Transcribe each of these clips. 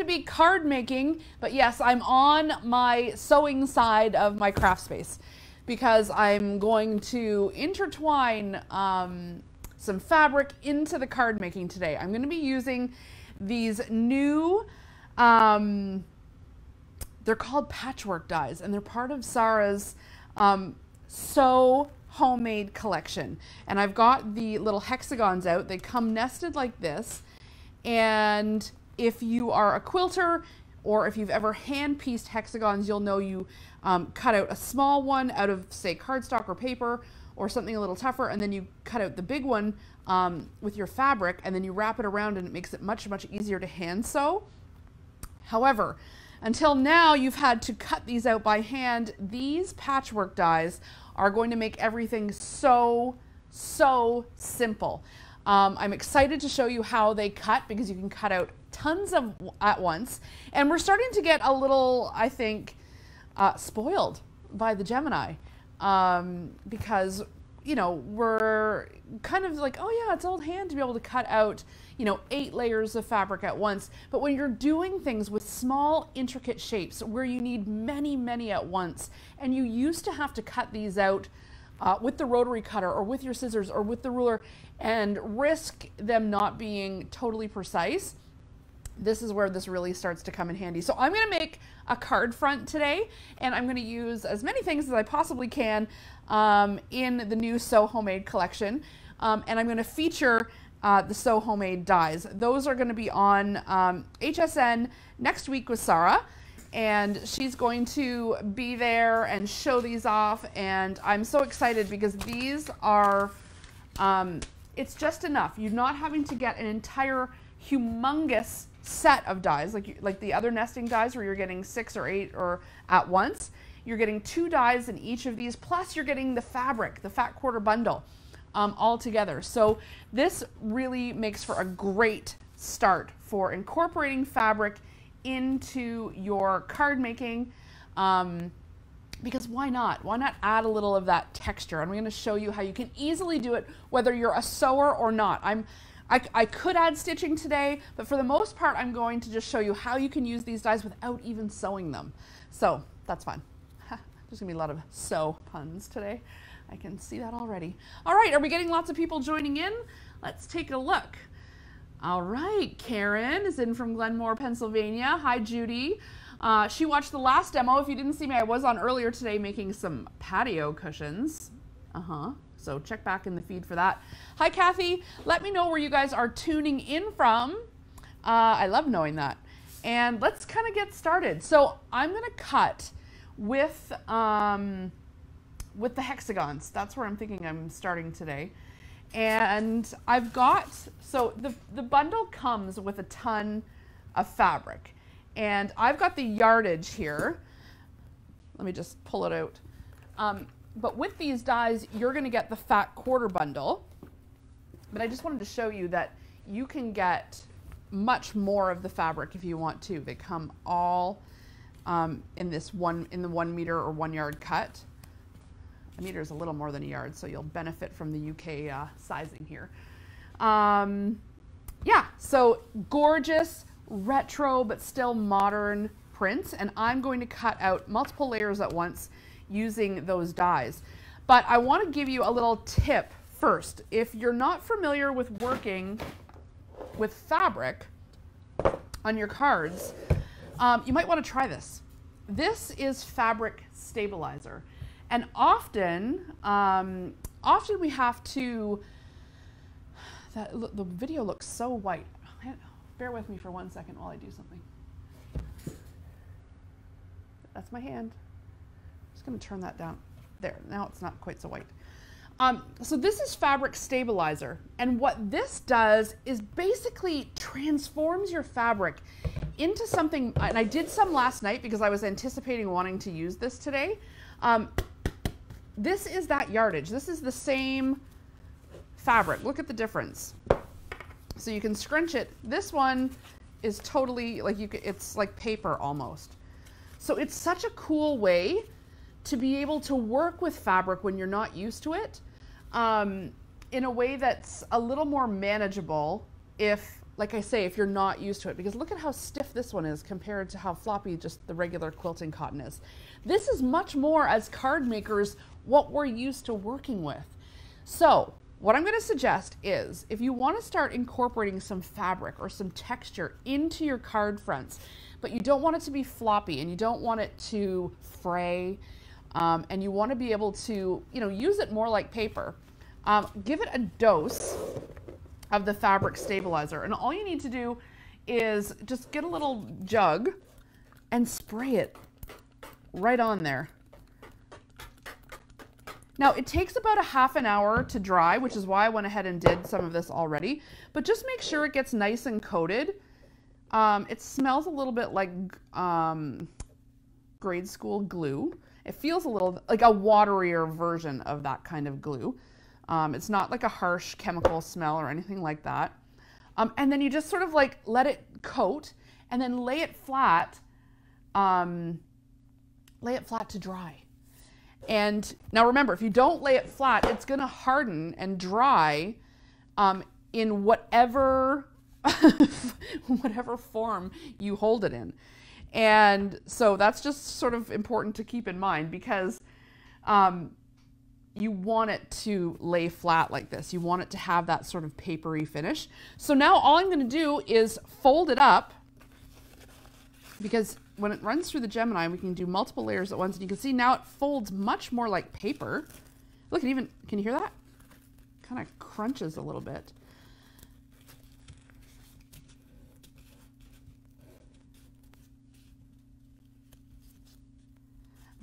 to be card making, but yes, I'm on my sewing side of my craft space because I'm going to intertwine some fabric into the card making today. I'm going to be using these new, they're called Patchwork dies, and they're part of Sarah's Sew Homemade collection. And I've got the little hexagons out. They come nested like this. And if you are a quilter, or if you've ever hand-pieced hexagons, you'll know you cut out a small one out of, say, cardstock or paper, or something a little tougher, and then you cut out the big one with your fabric, and then you wrap it around, and it makes it much, much easier to hand sew. However, until now, you've had to cut these out by hand. These patchwork dies are going to make everything so simple. I'm excited to show you how they cut, because you can cut out tons of at once. And we're starting to get a little, I think, spoiled by the Gemini. Because, you know, we're kind of like, oh yeah, it's old hand to be able to cut out, you know, 8 layers of fabric at once. But when you're doing things with small, intricate shapes where you need many, many at once, and you used to have to cut these out with the rotary cutter or with your scissors or with the ruler and risk them not being totally precise, this is where this really starts to come in handy. So I'm going to make a card front today, and I'm going to use as many things as I possibly can in the new Sew Homemade collection. And I'm going to feature the Sew Homemade dies. Those are going to be on HSN next week with Sarah, and she's going to be there and show these off. And I'm so excited because these are, it's just enough. You're not having to get an entire humongous set of dies like the other nesting dies where you're getting 6 or 8 or at once. You're getting 2 dies in each of these, plus you're getting the fabric, the fat quarter bundle, all together. So this really makes for a great start for incorporating fabric into your card making, because why not? Why not add a little of that texture? I'm going to show you how you can easily do it whether you're a sewer or not. I could add stitching today, but for the most part, I'm going to just show you how you can use these dies without even sewing them. So that's fun. There's gonna be a lot of sew puns today. I can see that already. All right, are we getting lots of people joining in? Let's take a look. All right, Karen is in from Glenmore, Pennsylvania. Hi, Judy. She watched the last demo. If you didn't see me, I was on earlier today making some patio cushions. So check back in the feed for that. Hi, Kathy. Let me know where you guys are tuning in from. I love knowing that. And let's kind of get started. So I'm going to cut with the hexagons. That's where I'm thinking I'm starting today. And I've got, so the bundle comes with a ton of fabric. And I've got the yardage here. Let me just pull it out. But with these dies, you're going to get the fat quarter bundle. But I just wanted to show you that you can get much more of the fabric if you want to. They come all in the 1 meter or 1 yard cut. A meter is a little more than a yard, so you'll benefit from the UK sizing here. Yeah, so gorgeous, retro, but still modern prints. And I'm going to cut out multiple layers at once using those dies. But I want to give you a little tip first. If you're not familiar with working with fabric on your cards, you might want to try this. This is fabric stabilizer. And often we have to, the video looks so white. Bear with me for 1 second while I do something. That's my hand. Going to turn that down. There, now it's not quite so white. So this is fabric stabilizer, and what this does is basically transforms your fabric into something, and I did some last night because I was anticipating wanting to use this today. This is that yardage. This is the same fabric. Look at the difference. So you can scrunch it. This one is totally like it's like paper almost. So it's such a cool way to be able to work with fabric when you're not used to it, in a way that's a little more manageable if like I say, if you're not used to it, because look at how stiff this one is compared to how floppy just the regular quilting cotton is. This is much more, as card makers, what we're used to working with. So what I'm going to suggest is, if you want to start incorporating some fabric or some texture into your card fronts, but you don't want it to be floppy and you don't want it to fray, and you want to be able to, use it more like paper, give it a dose of the fabric stabilizer. And all you need to do is just get a little jug and spray it right on there. Now, it takes about a half an hour to dry, which is why I went ahead and did some of this already, but just make sure it gets nice and coated. It smells a little bit like grade school glue. It feels a little like a waterier version of that kind of glue. It's not like a harsh chemical smell or anything like that. And then you just sort of like let it coat and then lay it flat to dry. And now remember, if you don't lay it flat, it's going to harden and dry in whatever form you hold it in. And so that's just sort of important to keep in mind, because you want it to lay flat like this. You want it to have that sort of papery finish. So now all I'm going to do is fold it up, because when it runs through the Gemini, we can do multiple layers at once. And you can see now it folds much more like paper. Look, can you hear that? Kind of crunches a little bit.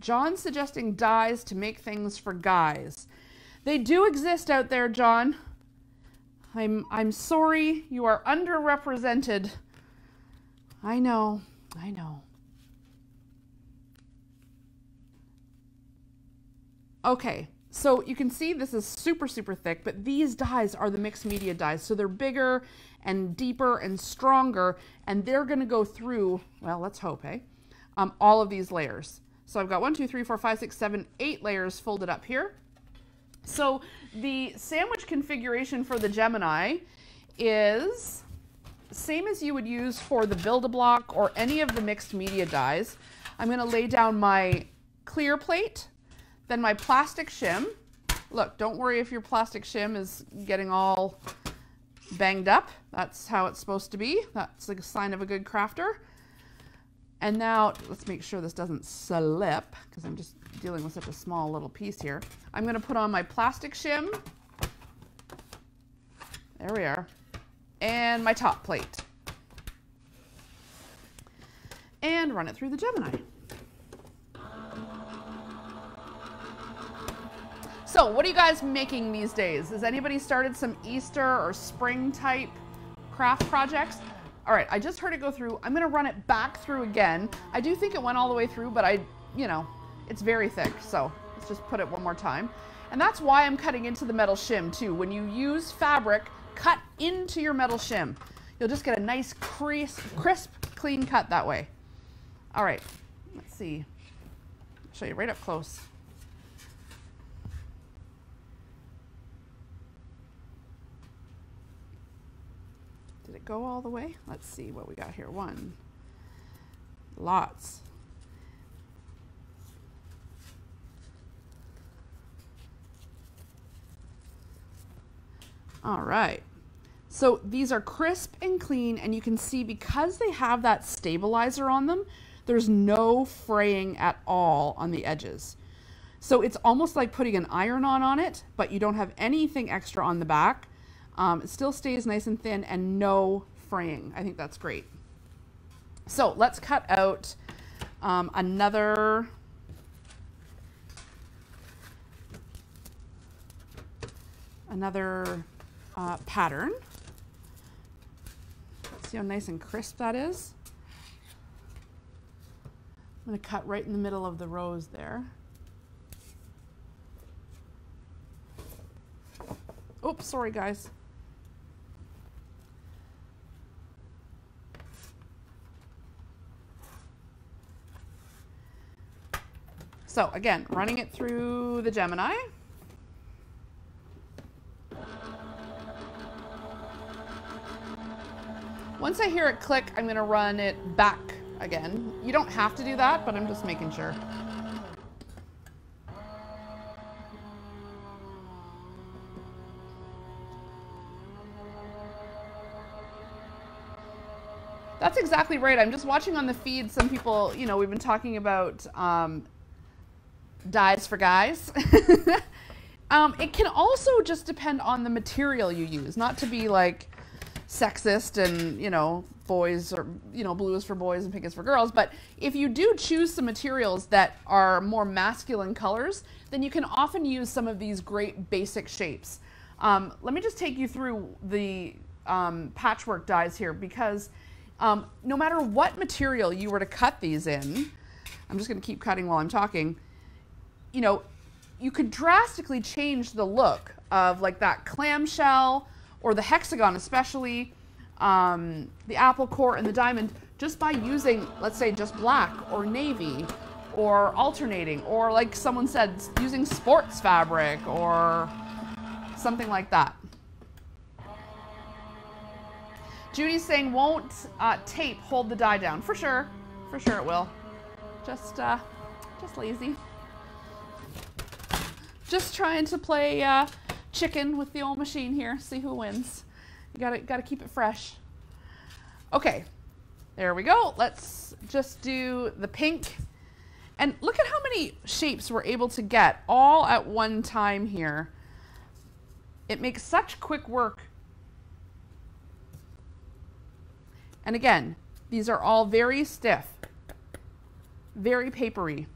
John's suggesting dyes to make things for guys. They do exist out there, John. I'm sorry, you are underrepresented. I know. Okay, so you can see this is super, super thick, but these dyes are the mixed media dyes. So they're bigger and deeper and stronger, and they're gonna go through, well, let's hope, all of these layers. So I've got 1, 2, 3, 4, 5, 6, 7, 8 layers folded up here. So the sandwich configuration for the Gemini is the same as you would use for the Build-A-Block or any of the mixed media dyes. I'm going to lay down my clear plate, then my plastic shim. Look, don't worry if your plastic shim is getting all banged up. That's how it's supposed to be. That's a sign of a good crafter. And now, let's make sure this doesn't slip, because I'm just dealing with such a small little piece here. I'm going to put on my plastic shim. There we are. And my top plate. And run it through the Gemini. So, what are you guys making these days? Has anybody started some Easter or spring type craft projects? All right, I just heard it go through. I'm going to run it back through again. I do think it went all the way through, but it's very thick. So let's just put it one more time. And that's why I'm cutting into the metal shim too. When you use fabric, cut into your metal shim. You'll just get a nice crisp, clean cut that way. All right, let's see. I'll show you right up close. Did it go all the way? Let's see what we got here. One. Lots. All right. So these are crisp and clean, and you can see because they have that stabilizer on them, there's no fraying at all on the edges. So it's almost like putting an iron-on on it, but you don't have anything extra on the back. It still stays nice and thin and no fraying. I think that's great. So let's cut out another pattern. See how nice and crisp that is? I'm going to cut right in the middle of the rows there. Oops, sorry guys. So again, running it through the Gemini. Once I hear it click, I'm gonna run it back again. You don't have to do that, but I'm just making sure. That's exactly right. I'm just watching on the feed some people, you know, we've been talking about dyes for guys. It can also just depend on the material you use, not to be like sexist and, you know, boys or, you know, blue is for boys and pink is for girls. But if you do choose some materials that are more masculine colors, then you can often use some of these great basic shapes. Let me just take you through the patchwork dyes here, because no matter what material you were to cut these in, I'm just going to keep cutting while I'm talking, you know, you could drastically change the look of like that clamshell or the hexagon, especially the apple core and the diamond, just by using, let's say, just black or navy or alternating, or like someone said, using sports fabric or something like that. Judy's saying, won't tape hold the dye down? For sure it will. Just lazy. Just trying to play chicken with the old machine here, see who wins. You gotta keep it fresh. Okay, there we go. Let's just do the pink. And look at how many shapes we're able to get all at one time here. It makes such quick work. And again, these are all very stiff, very papery.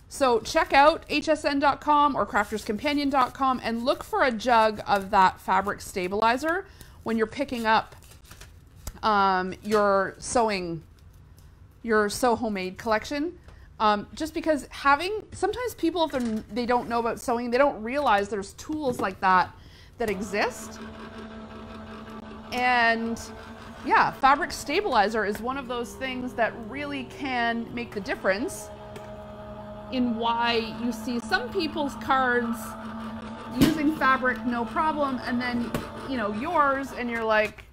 So check out hsn.com or crafterscompanion.com and look for a jug of that fabric stabilizer when you're picking up your Sew Homemade collection. Just because sometimes people, if they don't know about sewing, they don't realize there's tools like that exist. And yeah, fabric stabilizer is one of those things that really can make the difference in why you see some people's cards using fabric no problem, and then, you know, yours, and you're like,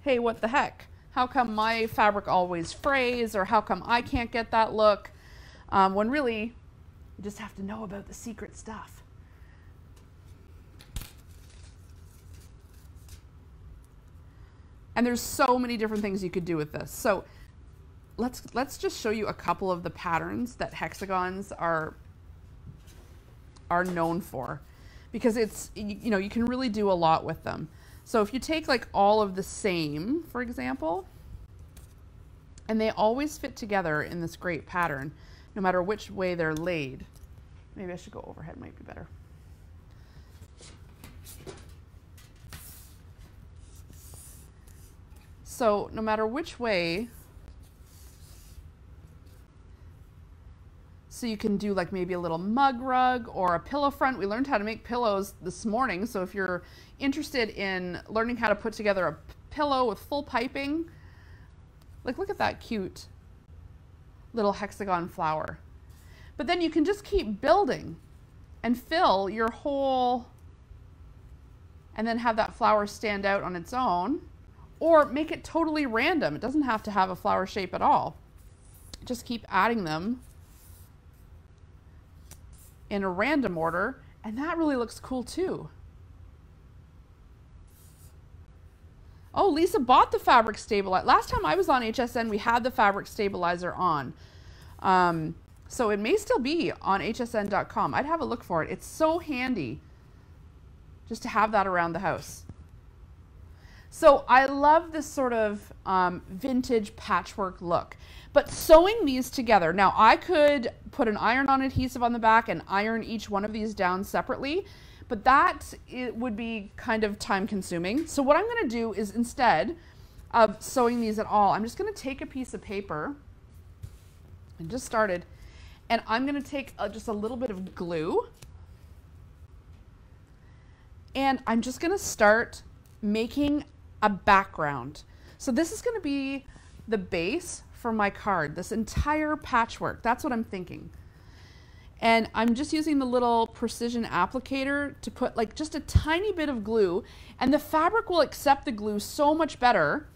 hey, what the heck? How come my fabric always frays, or how come I can't get that look? When really, you just have to know about the secret stuff. And there's so many different things you could do with this. So let's just show you a couple of the patterns that hexagons are known for, because it's, you know, you can really do a lot with them. So if you take like all of the same, for example, and they always fit together in this great pattern, no matter which way they're laid. Maybe I should go overhead, might be better. So no matter which way, so you can do like maybe a little mug rug or a pillow front. We learned how to make pillows this morning. So if you're interested in learning how to put together a pillow with full piping, like look at that cute little hexagon flower. But then you can just keep building and fill your whole, and then have that flower stand out on its own, or make it totally random. It doesn't have to have a flower shape at all. Just keep adding them in a random order, and that really looks cool too. Oh, Lisa bought the fabric stabilizer. Last time I was on HSN, we had the fabric stabilizer on. So it may still be on hsn.com. I'd have a look for it. It's so handy just to have that around the house. So I love this sort of vintage patchwork look. But sewing these together, now I could put an iron-on adhesive on the back and iron each one of these down separately, but it would be kind of time-consuming. So what I'm going to do is, instead of sewing these at all, I'm just going to take a piece of paper, I just started, and I'm going to take just a little bit of glue, and I'm just going to start making a background. So this is going to be the base for my card, this entire patchwork. That's what I'm thinking. And I'm just using the little precision applicator to put like just a tiny bit of glue, and the fabric will accept the glue so much better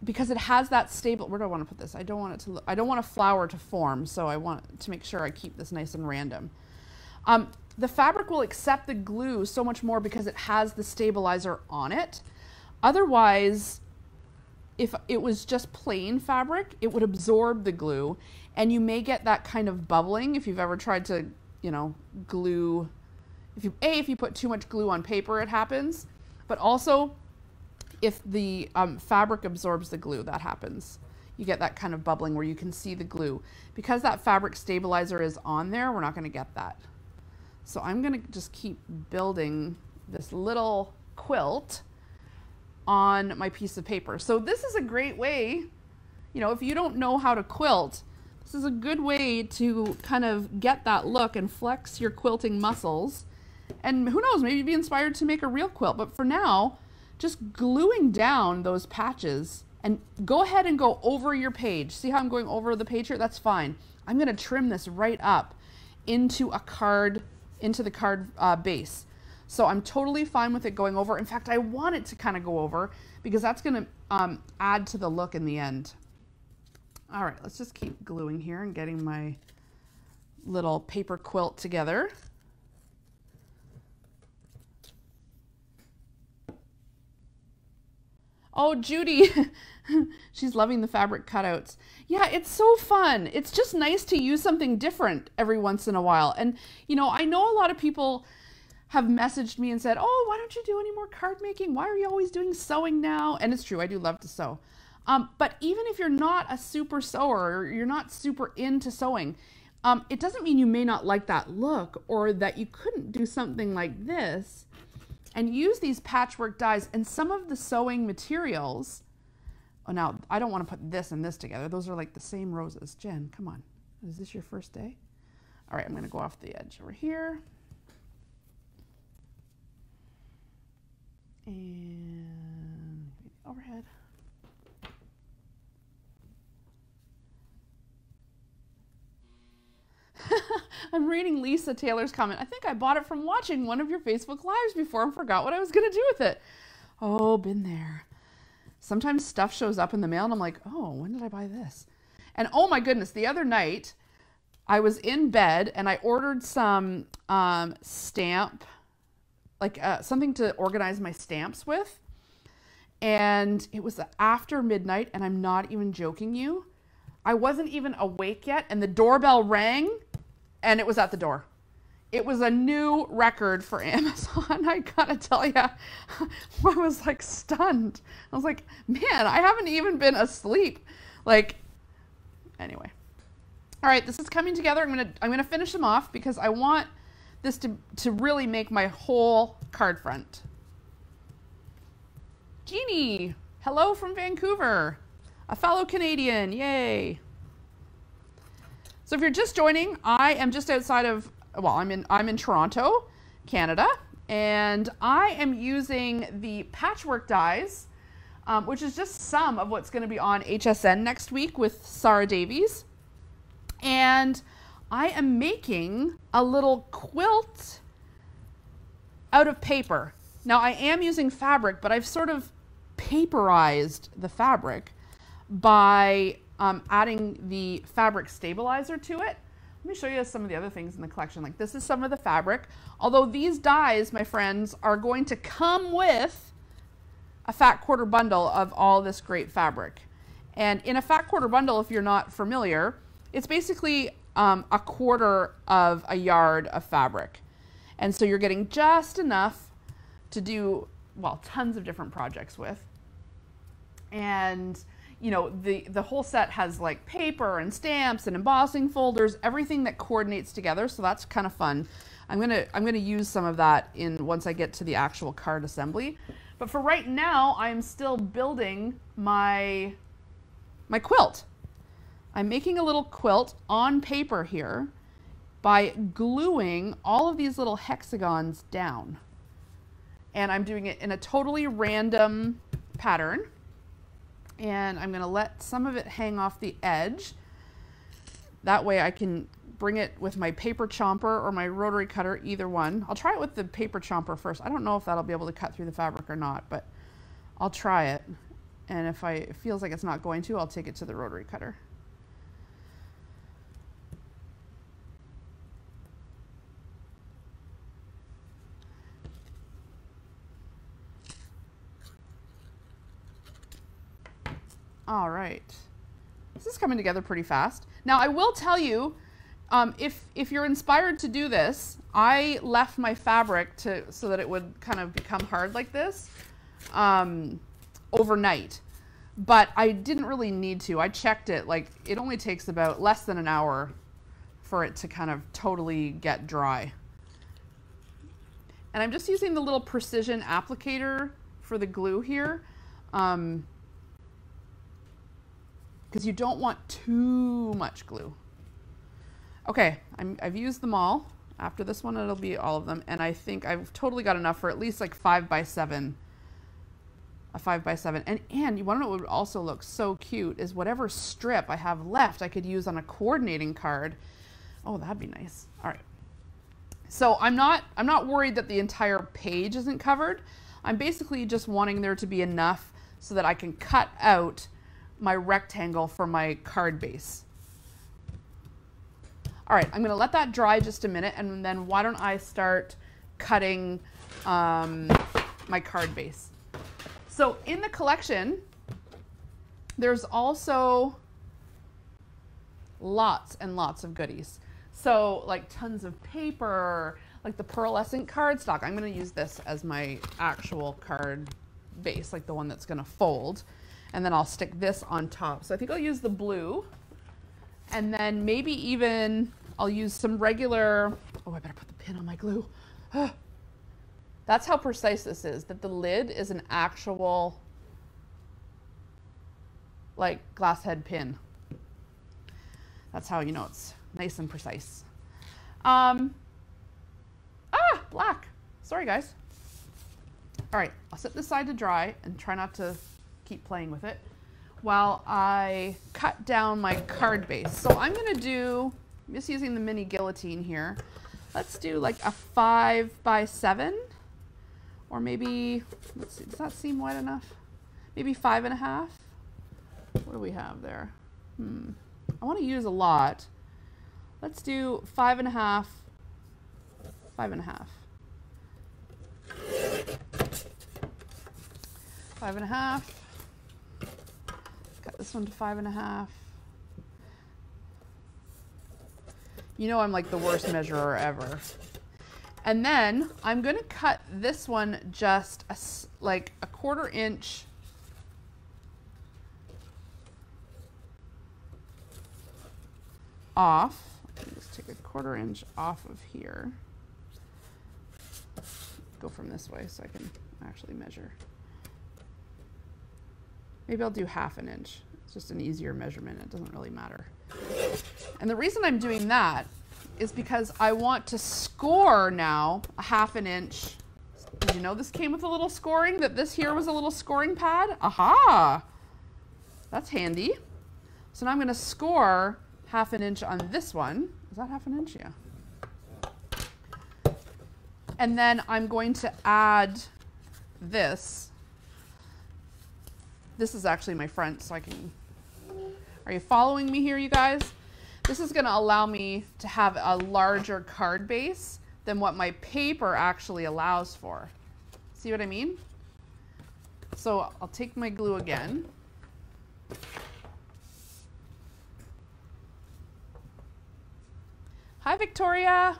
because it has that stable. Where do I want to put this? I don't want it to. I don't want a flower to form, so I want to make sure I keep this nice and random. The fabric will accept the glue so much more because it has the stabilizer on it. Otherwise, if it was just plain fabric, it would absorb the glue, and you may get that kind of bubbling if you've ever tried to, you know, glue. If you put too much glue on paper, it happens. But also, if the fabric absorbs the glue, that happens. You get that kind of bubbling where you can see the glue. Because that fabric stabilizer is on there, we're not going to get that. So I'm going to just keep building this little quilt on my piece of paper. So this is a great way, you know, if you don't know how to quilt, this is a good way to kind of get that look and flex your quilting muscles. And who knows, maybe be inspired to make a real quilt. But for now, just gluing down those patches, and go ahead and go over your page. See how I'm going over the page here? That's fine. I'm going to trim this right up into a card, into the card base. So I'm totally fine with it going over. In fact, I want it to kind of go over because that's going to add to the look in the end. All right, let's just keep gluing here and getting my little paper quilt together. Oh, Judy, she's loving the fabric cutouts. Yeah, it's so fun. It's just nice to use something different every once in a while. And, you know, I know a lot of people have messaged me and said, oh, why don't you do any more card making? Why are you always doing sewing now? And it's true, I do love to sew. But even if you're not a super sewer or you're not super into sewing, it doesn't mean you may not like that look or that you couldn't do something like this and use these patchwork dies and some of the sewing materials. Oh, now I don't want to put this and this together. Those are like the same roses. Jen, come on. Is this your first day? All right, I'm going to go off the edge over here. And overhead. I'm reading Lisa Taylor's comment. I think I bought it from watching one of your Facebook Lives before and forgot what I was going to do with it. Oh, been there. Sometimes stuff shows up in the mail and I'm like, oh, when did I buy this? And oh my goodness, the other night I was in bed and I ordered some stamp, like something to organize my stamps with. And it was after midnight, and I'm not even joking you. I wasn't even awake yet, and the doorbell rang, and it was at the door. It was a new record for Amazon. I gotta tell you, I was like stunned. I was like, man, I haven't even been asleep. Like, anyway. All right, this is coming together. I'm gonna finish them off because I want this to really make my whole card front. Jeannie, hello from Vancouver, a fellow Canadian, yay. So if you're just joining, I am just outside of, well, I'm in Toronto, Canada, and I am using the Patchwork dies, which is just some of what's going to be on HSN next week with Sarah Davies. And I am making a little quilt out of paper. Now I am using fabric, but I've sort of paperized the fabric by adding the fabric stabilizer to it. Let me show you some of the other things in the collection. Like this is some of the fabric. Although these dies, my friends, are going to come with a fat quarter bundle of all this great fabric. And in a fat quarter bundle, if you're not familiar, it's basically a quarter of a yard of fabric. And so you're getting just enough to do, well, tons of different projects with. And you know, the whole set has like paper and stamps and embossing folders, everything that coordinates together. So that's kind of fun. I'm gonna use some of that once I get to the actual card assembly. But for right now, I'm still building my quilt. I'm making a little quilt on paper here by gluing all of these little hexagons down. And I'm doing it in a totally random pattern. And I'm going to let some of it hang off the edge. That way I can bring it with my paper chomper or my rotary cutter, either one. I'll try it with the paper chomper first. I don't know if that'll be able to cut through the fabric or not, but I'll try it. And if it feels like it's not going to, I'll take it to the rotary cutter. All right, this is coming together pretty fast. Now I will tell you, if you're inspired to do this, I left my fabric so that it would kind of become hard like this overnight, but I didn't really need to. I checked it, like it only takes about less than an hour for it to kind of totally get dry. And I'm just using the little precision applicator for the glue here. Because you don't want too much glue. Okay, I've used them all. After this one, it'll be all of them. And I think I've totally got enough for at least like 5 by 7. A 5 by 7. And you want to know what would also look so cute is whatever strip I have left I could use on a coordinating card. Oh, that'd be nice. All right. So I'm not worried that the entire page isn't covered. I'm basically just wanting there to be enough so that I can cut out my rectangle for my card base. All right, I'm going to let that dry just a minute, and then why don't I start cutting my card base. So in the collection, there's also lots and lots of goodies. So like tons of paper, like the pearlescent cardstock. I'm going to use this as my actual card base, like the one that's going to fold. And then I'll stick this on top. So I think I'll use the blue, and then maybe even I'll use some regular, oh, I better put the pin on my glue. That's how precise this is, that the lid is an actual like glass head pin. That's how you know it's nice and precise. Black. Sorry guys. All right, I'll set this side to dry and try not to keep playing with it while I cut down my card base. So I'm going to do, I'm just using the mini guillotine here. Let's do like a 5 by 7, or maybe, let's see, does that seem wide enough? Maybe 5.5. What do we have there? I want to use a lot. Let's do 5.5, 5.5. 5.5. Cut this one to 5.5. You know I'm like the worst measurer ever. And then I'm going to cut this one just like a 1/4 inch off. Just take a 1/4 inch off of here. Go from this way so I can actually measure. Maybe I'll do 1/2 inch. It's just an easier measurement. It doesn't really matter. And the reason I'm doing that is because I want to score now a 1/2 inch. Did you know this came with a little scoring, that this here was a little scoring pad? Aha! That's handy. So now I'm going to score 1/2 inch on this one. Is that 1/2 inch? Yeah. And then I'm going to add this. This is actually my front, so I can, are you following me here, you guys? This is going to allow me to have a larger card base than what my paper actually allows for. See what I mean? So I'll take my glue again. Hi, Victoria.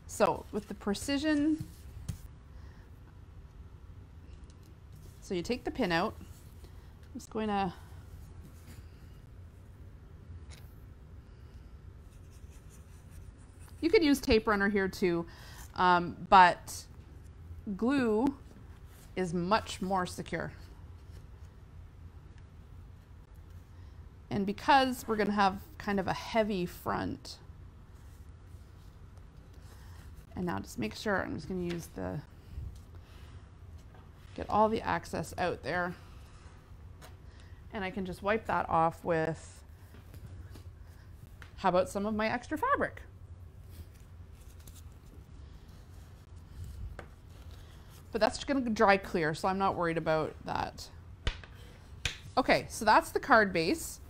So with the precision, so you take the pin out. I'm just going to you could use tape runner here too, but glue is much more secure. And because we're going to have kind of a heavy front, and now just make sure, I'm just going to use the, Get all the excess out there. And I can just wipe that off with, how about some of my extra fabric? But that's going to dry clear, so I'm not worried about that. Okay, so that's the card base.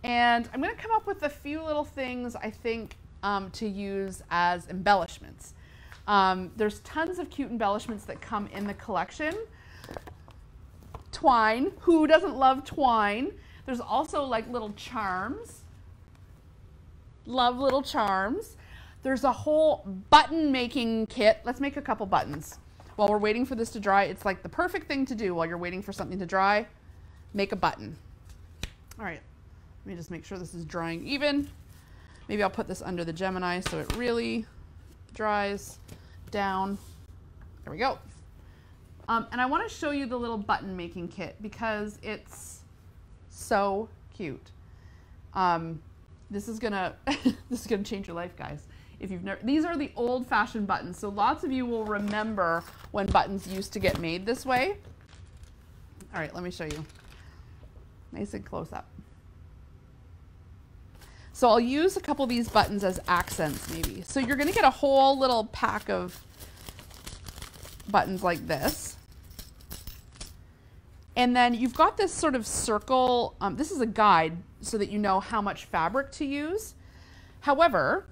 And I'm going to come up with a few little things I think to use as embellishments. There's tons of cute embellishments that come in the collection. Twine, who doesn't love twine? There's also like little charms. Love little charms. There's a whole button making kit. Let's make a couple buttons. While we're waiting for this to dry, it's like the perfect thing to do while you're waiting for something to dry. Make a button. All right, let me just make sure this is drying even. Maybe I'll put this under the Gemini so it really dries down. There we go. And I want to show you the little button making kit because it's so cute. This is gonna this is gonna change your life, guys. If you've never, these are the old-fashioned buttons. So lots of you will remember when buttons used to get made this way. All right, let me show you. Nice and close up. So I'll use a couple of these buttons as accents maybe. So you're gonna get a whole little pack of buttons like this. And then you've got this sort of circle. This is a guide so that you know how much fabric to use. However,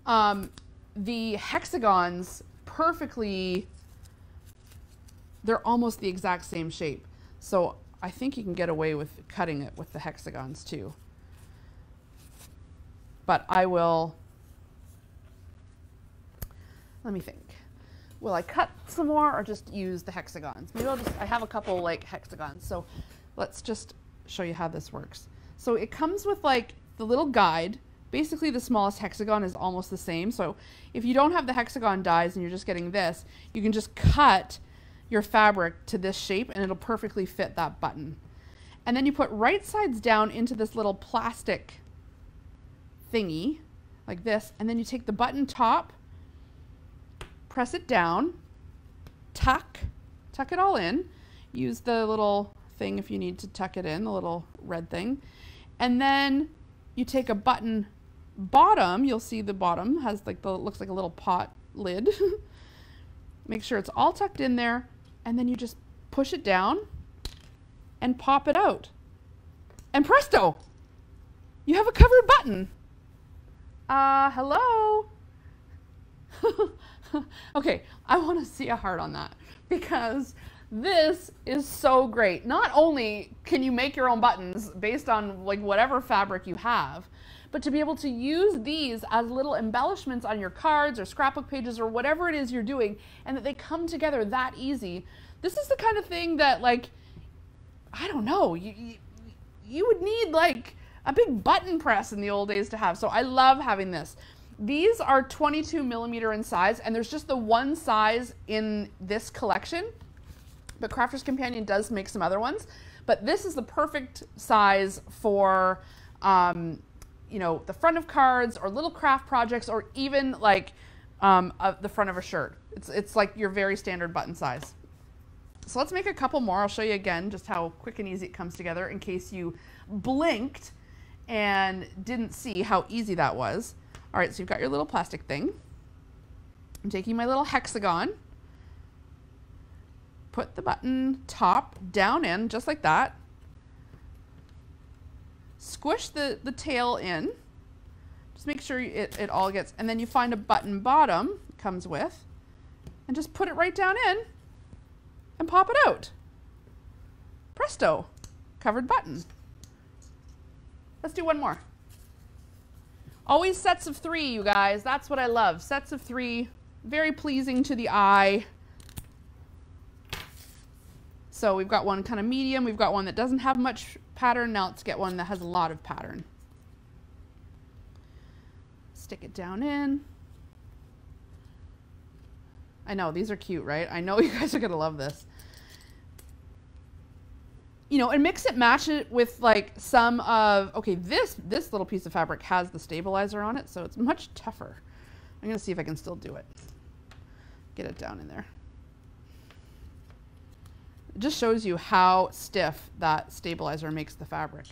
the hexagons perfectly, they're almost the exact same shape. So I think you can get away with cutting it with the hexagons too. But I will, let me think. Will I cut some more or just use the hexagons? Maybe I have a couple like hexagons. So let's just show you how this works. So it comes with like the little guide. Basically the smallest hexagon is almost the same. So if you don't have the hexagon dies and you're just getting this, you can just cut your fabric to this shape and it'll perfectly fit that button. And then you put right sides down into this little plastic thingy like this. And then you take the button top, press it down, tuck it all in. Use the little thing if you need to tuck it in, the little red thing. And then you take a button bottom, you'll see the bottom has like the, looks like a little pot lid. Make sure it's all tucked in there, and then you just push it down and pop it out. And presto! You have a covered button. Hello? Okay, I want to see a heart on that because this is so great. Not only can you make your own buttons based on like whatever fabric you have, but to be able to use these as little embellishments on your cards or scrapbook pages or whatever it is you're doing, and that they come together that easy. This is the kind of thing that, like, I don't know, you would need like a big button press in the old days to have. So I love having this. These are 22 millimeter in size, and there's just the one size in this collection, but Crafter's Companion does make some other ones. But this is the perfect size for, you know, the front of cards or little craft projects, or even like the front of a shirt. It's like your very standard button size. So let's make a couple more. I'll show you again just how quick and easy it comes together in case you blinked and didn't see how easy that was. All right, so you've got your little plastic thing. I'm taking my little hexagon, put the button top down in just like that. Squish the tail in. Just make sure it all gets, and then you find a button bottom it comes with, and just put it right down in and pop it out. Presto, covered button. Let's do one more. Always sets of 3, you guys. That's what I love. Sets of 3, very pleasing to the eye. So we've got one kind of medium. We've got one that doesn't have much pattern. Now let's get one that has a lot of pattern. Stick it down in. I know, these are cute, right? I know you guys are going to love this. You know, and mix it, match it with like some of, okay, this little piece of fabric has the stabilizer on it, so it's much tougher. I'm going to see if I can still do it. get it down in there. It just shows you how stiff that stabilizer makes the fabric.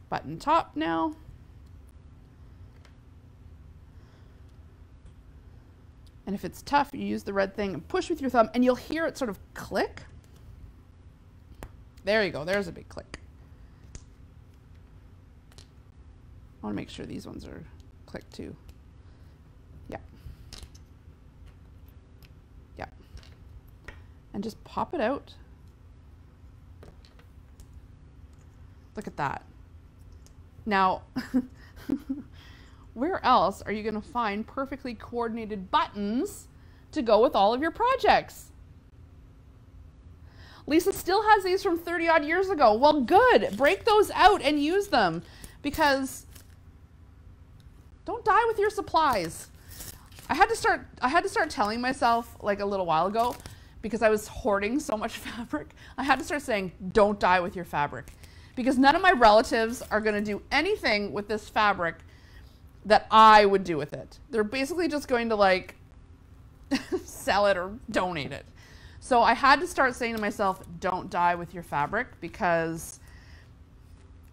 Button top now. And if it's tough, you use the red thing and push with your thumb, and you'll hear it sort of click. There you go, there's a big click. I want to make sure these ones are clicked too. Yeah. Yeah. And just pop it out. Look at that. Now, where else are you going to find perfectly coordinated buttons to go with all of your projects? Lisa still has these from 30 odd years ago. Well, good. Break those out and use them, because don't die with your supplies. I had to start telling myself like a little while ago, because I was hoarding so much fabric. I had to start saying, don't die with your fabric, because none of my relatives are going to do anything with this fabric that I would do with it. They're basically just going to like sell it or donate it. So I had to start saying to myself, don't die with your fabric, because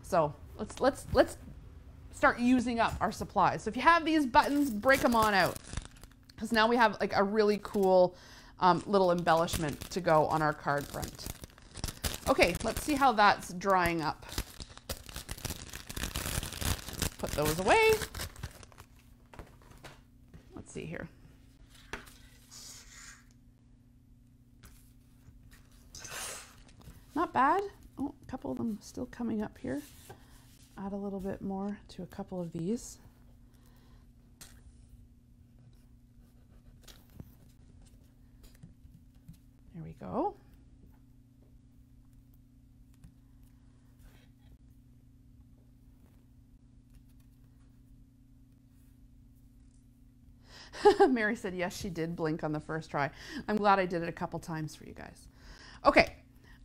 so let's start using up our supplies. So if you have these buttons, break them on out, because now we have like a really cool little embellishment to go on our card front. Okay, let's see how that's drying up. Put those away. Let's see here. Not bad. Oh, a couple of them still coming up here. Add a little bit more to a couple of these. There we go. Mary said, yes, she did blink on the first try. I'm glad I did it a couple times for you guys. Okay,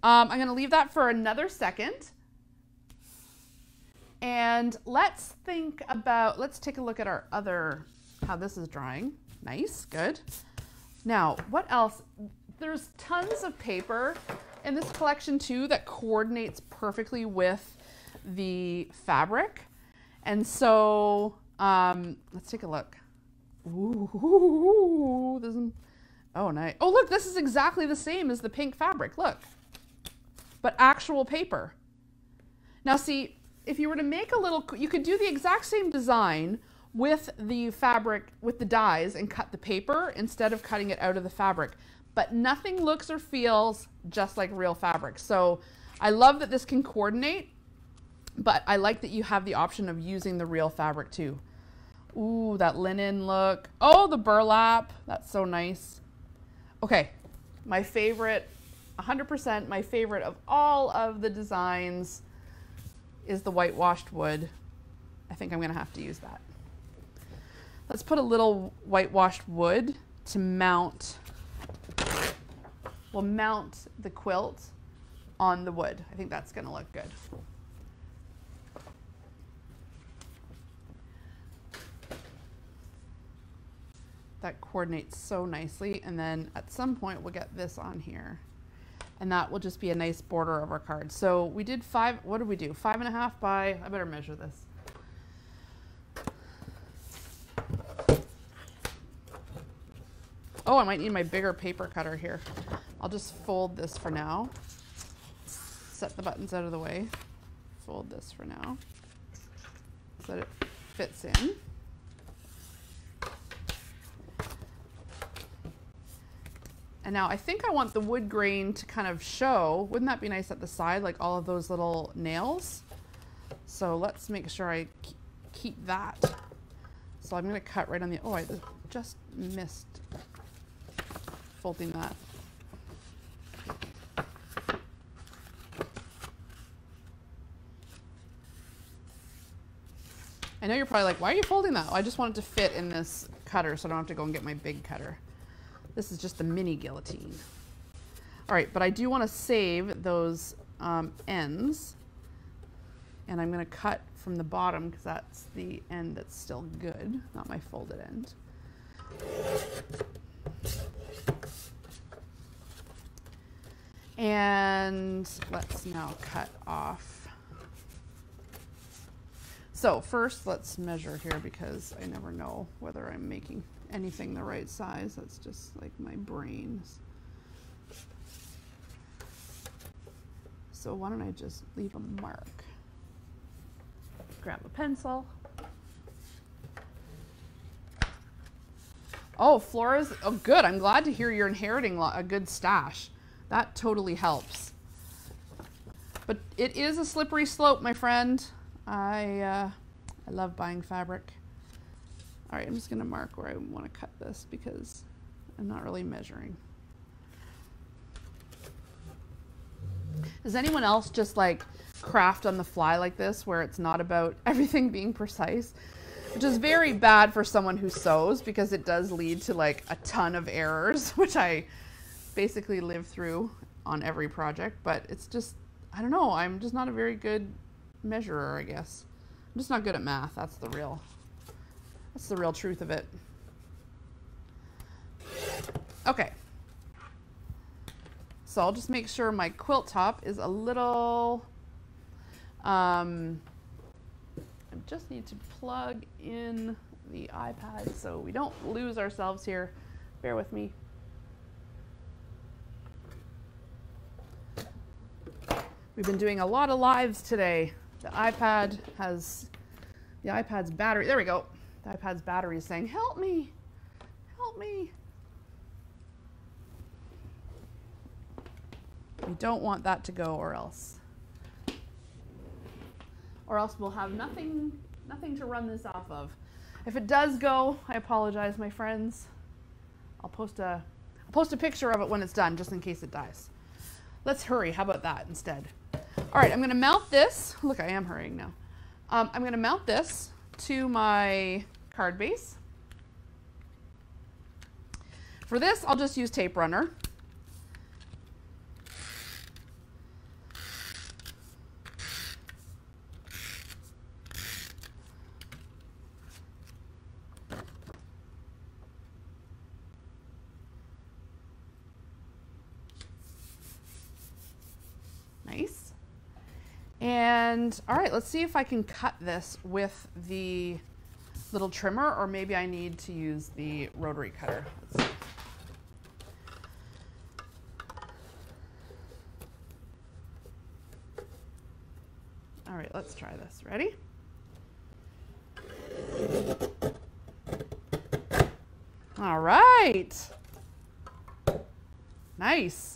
I'm going to leave that for another second. And let's take a look at our other, how this is drying. Nice, good. Now, what else? There's tons of paper in this collection too that coordinates perfectly with the fabric. And so let's take a look. Ooh, this is, oh, nice. Oh, look, this is exactly the same as the pink fabric. Look, but actual paper. Now, see, if you were to make a little, you could do the exact same design with the fabric, with the dies, and cut the paper instead of cutting it out of the fabric. But nothing looks or feels just like real fabric. So I love that this can coordinate, but I like that you have the option of using the real fabric too. Ooh, that linen look. Oh, the burlap. That's so nice. Okay, my favorite, 100% my favorite of all of the designs is the whitewashed wood. I think I'm gonna have to use that. Let's put a little whitewashed wood to mount. We'll mount the quilt on the wood. I think that's gonna look good. That coordinates so nicely. And then at some point we'll get this on here, and that will just be a nice border of our card. So we did what did we do? 5.5 by, I better measure this. Oh, I might need my bigger paper cutter here. I'll just fold this for now. Set the buttons out of the way. Fold this for now so that it fits in. And now I think I want the wood grain to kind of show. Wouldn't that be nice at the side, like all of those little nails? So let's make sure I keep that. So I'm gonna cut right on the, oh, I just missed folding that. I know you're probably like, why are you folding that? Oh, I just want it to fit in this cutter so I don't have to go and get my big cutter. This is just a mini guillotine. All right, but I do want to save those ends, and I'm going to cut from the bottom because that's the end that's still good, not my folded end. And let's now cut off. So first let's measure here because I never know whether I'm making anything the right size. That's just like my brains. So why don't I just leave a mark? Grab a pencil. Oh, Flora's, oh good. I'm glad to hear you're inheriting a good stash. That totally helps. But it is a slippery slope, my friend. I love buying fabric. All right, I'm just gonna mark where I want to cut this because I'm not really measuring. Does anyone else just like craft on the fly like this where it's not about everything being precise? Which is very bad for someone who sews because it does lead to like a ton of errors, which I basically live through on every project. But it's just, I don't know, I'm just not a very good measurer, I guess. I'm just not good at math. That's the real truth of it. Okay. So I'll just make sure my quilt top is a little, I just need to plug in the iPad so we don't lose ourselves here. Bear with me. We've been doing a lot of lives today. The iPad's battery, there we go. The iPad's battery is saying, help me, help me. We don't want that to go or else we'll have nothing to run this off of. If it does go, I apologize, my friends. I'll post a picture of it when it's done, just in case it dies. Let's hurry. How about that instead? All right, I'm going to mount this. Look, I am hurrying now. I'm going to mount this to my card base. For this, I'll just use tape runner. Nice. And all right, let's see if I can cut this with the little trimmer, or maybe I need to use the rotary cutter. Let's see. All right, let's try this. Ready? All right. Nice.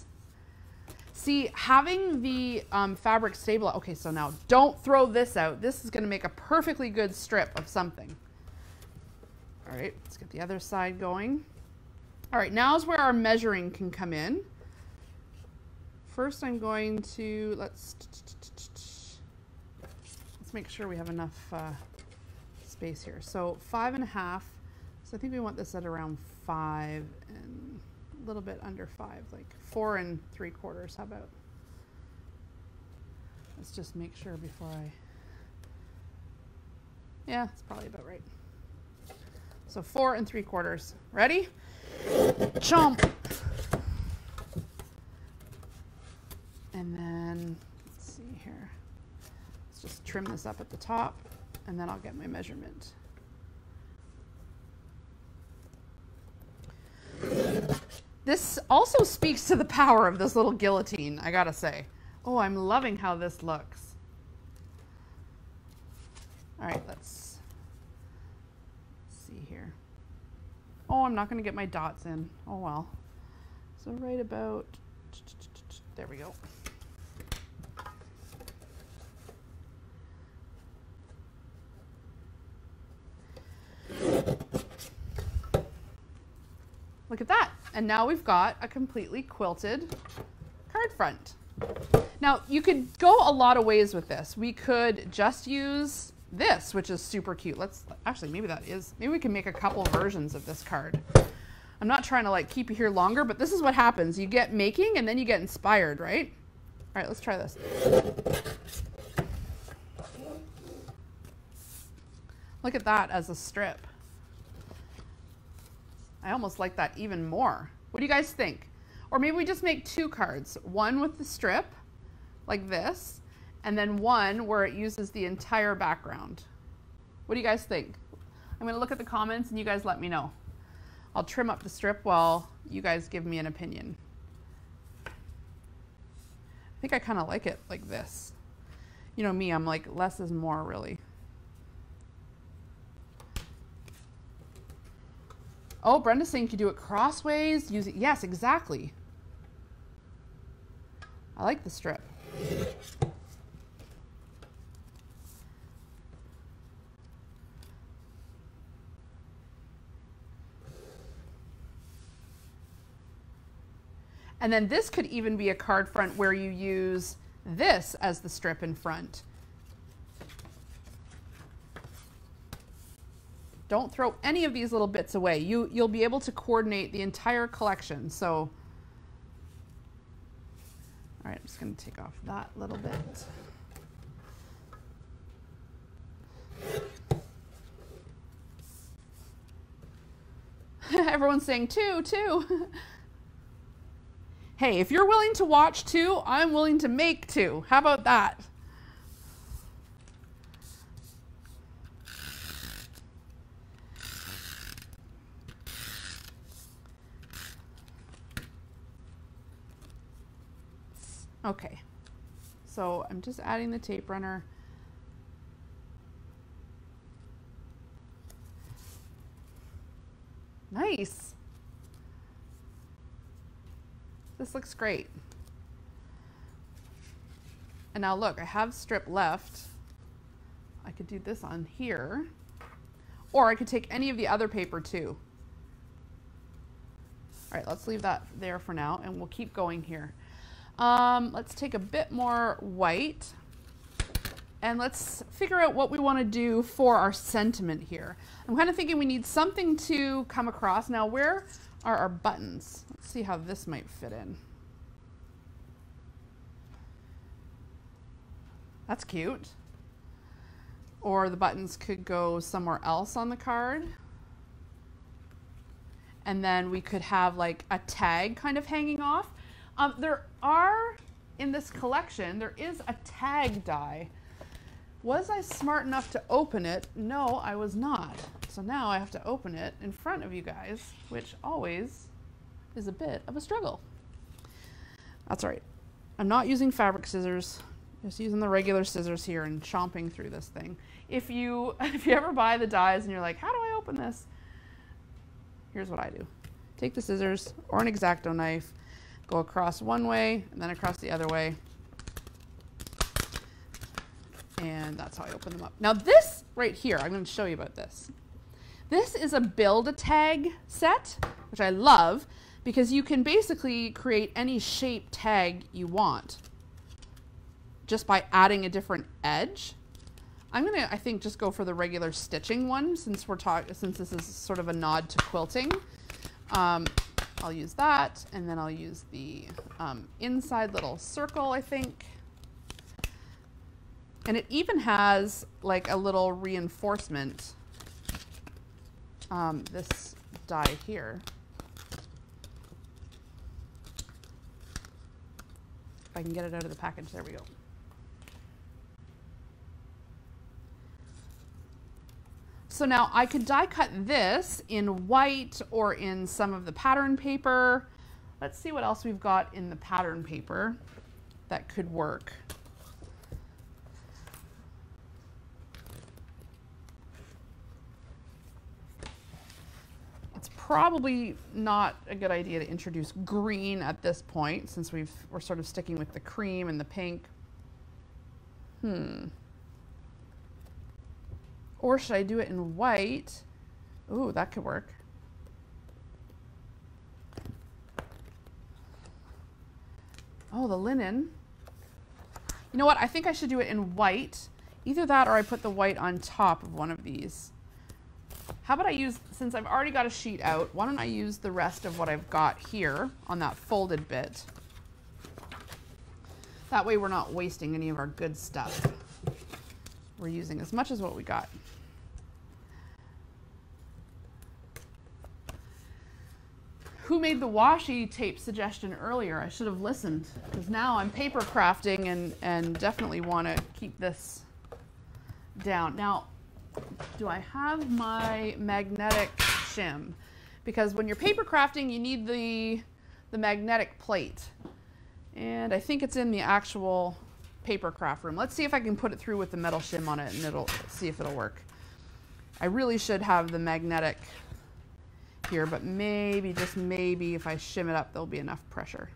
See, having the fabric stable. Okay, so now don't throw this out. This is going to make a perfectly good strip of something. All right, let's get the other side going. All right, now is where our measuring can come in. First, I'm going to, let's make sure we have enough space here. So 5.5. So I think we want this at around 5 and a little bit under 5, like 4 3/4. How about? Let's just make sure before I. Yeah, it's probably about right. So 4 3/4. Ready? Chomp. And then let's see here. Let's just trim this up at the top, and then I'll get my measurement. This also speaks to the power of this little guillotine, I gotta say. Oh, I'm loving how this looks. All right, let's see here. Oh, I'm not gonna get my dots in. Oh well. So right about, there we go. Look at that. And now we've got a completely quilted card front. Now you could go a lot of ways with this. We could just use this, which is super cute. Let's actually, maybe we can make a couple versions of this card. I'm not trying to like keep you here longer, but this is what happens. You get making and then you get inspired, right? All right, let's try this. Look at that as a strip. I almost like that even more. What do you guys think? Or maybe we just make 2 cards, one with the strip like this, and then one where it uses the entire background. What do you guys think? I'm going to look at the comments and you guys let me know. I'll trim up the strip while you guys give me an opinion. I think I kind of like it like this. You know me, I'm like less is more really. Oh, Brenda's saying you could do it crossways. Use it. Yes, exactly. I like the strip. And then this could even be a card front where you use this as the strip in front. Don't throw any of these little bits away. You'll be able to coordinate the entire collection. So, all right, I'm just going to take off that little bit. Everyone's saying 2, 2. Hey, if you're willing to watch 2, I'm willing to make 2. How about that? Okay, so I'm just adding the tape runner. Nice. This looks great. And now look, I have strip left. I could do this on here, or I could take any of the other paper too. All right, let's leave that there for now and we'll keep going here. Let's take a bit more white and let's figure out what we want to do for our sentiment here. I'm kind of thinking we need something to come across. Now, where are our buttons? Let's see how this might fit in. That's cute. Or the buttons could go somewhere else on the card. And then we could have like a tag kind of hanging off. There are, in this collection, there is a tag die. Was I smart enough to open it? No, I was not. So now I have to open it in front of you guys, which always is a bit of a struggle. That's all right. I'm not using fabric scissors, just using the regular scissors here and chomping through this thing. If you ever buy the dies and you're like, how do I open this? Here's what I do. Take the scissors or an X-Acto knife, go across one way and then across the other way. And that's how I open them up. Now this right here, I'm going to show you about this. This is a build-a-tag set, which I love because you can basically create any shape tag you want just by adding a different edge. I'm going to, I think, just go for the regular stitching one since since this is sort of a nod to quilting. I'll use that, and then I'll use the inside little circle, I think. And it even has like a little reinforcement, this die here. If I can get it out of the package, there we go. So now I could die cut this in white or in some of the pattern paper. Let's see what else we've got in the pattern paper that could work. It's probably not a good idea to introduce green at this point since we're sort of sticking with the cream and the pink. Or should I do it in white? Ooh, that could work. Oh, the linen. You know what? I think I should do it in white. Either that or I put the white on top of one of these. How about I use, since I've already got a sheet out, why don't I use the rest of what I've got here on that folded bit? That way we're not wasting any of our good stuff. We're using as much as what we got. who made the washi tape suggestion earlier. I should have listened, because now I'm paper crafting and definitely want to keep this down. Now, do I have my magnetic shim? Because when you're paper crafting, you need the magnetic plate. And I think it's in the actual paper craft room. Let's see if I can put it through with the metal shim on it, and it'll see if it'll work. I really should have the magnetic here, but maybe, just maybe, if I shim it up, there'll be enough pressure.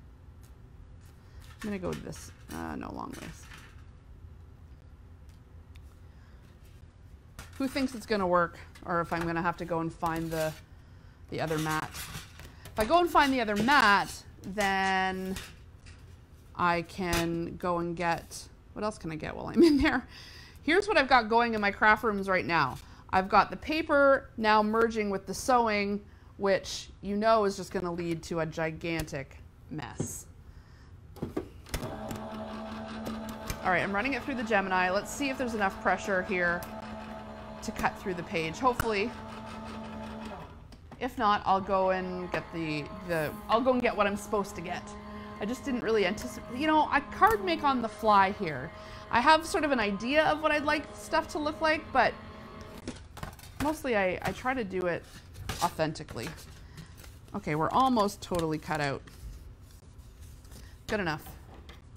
I'm gonna go to this, no, long ways. Who thinks it's gonna work, or if I'm gonna have to go and find the other mat? If I go and find the other mat, then I can go and get, what else can I get while I'm in there? Here's what I've got going in my craft rooms right now. I've got the paper now merging with the sewing, which you know is just going to lead to a gigantic mess. All right, I'm running it through the Gemini. Let's see if there's enough pressure here to cut through the page. Hopefully. If not, I'll go and get I'll go and get what I'm supposed to get. I just didn't really anticipate, you know, I card make on the fly here. I have sort of an idea of what I'd like stuff to look like, but mostly I try to do it authentically. Okay, we're almost totally cut out. Good enough.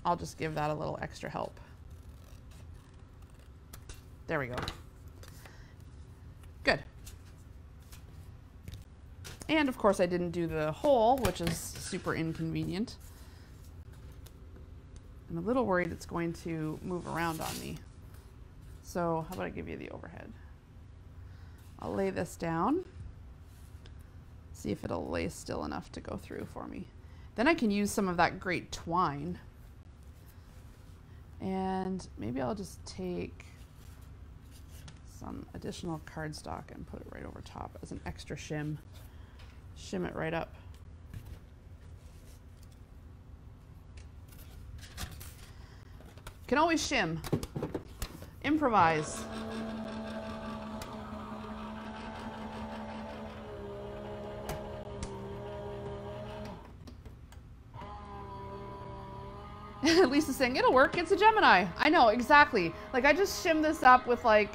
I'll just give that a little extra help. There we go. Good. And of course I didn't do the hole, which is super inconvenient. I'm a little worried it's going to move around on me. So how about I give you the overhead? I'll lay this down, see if it'll lay still enough to go through for me. Then I can use some of that great twine. And maybe I'll just take some additional cardstock and put it right over top as an extra shim. Shim it right up. Can always shim. Improvise. Lisa's saying, it'll work, it's a Gemini. I know, exactly. Like, I just shimmed this up with like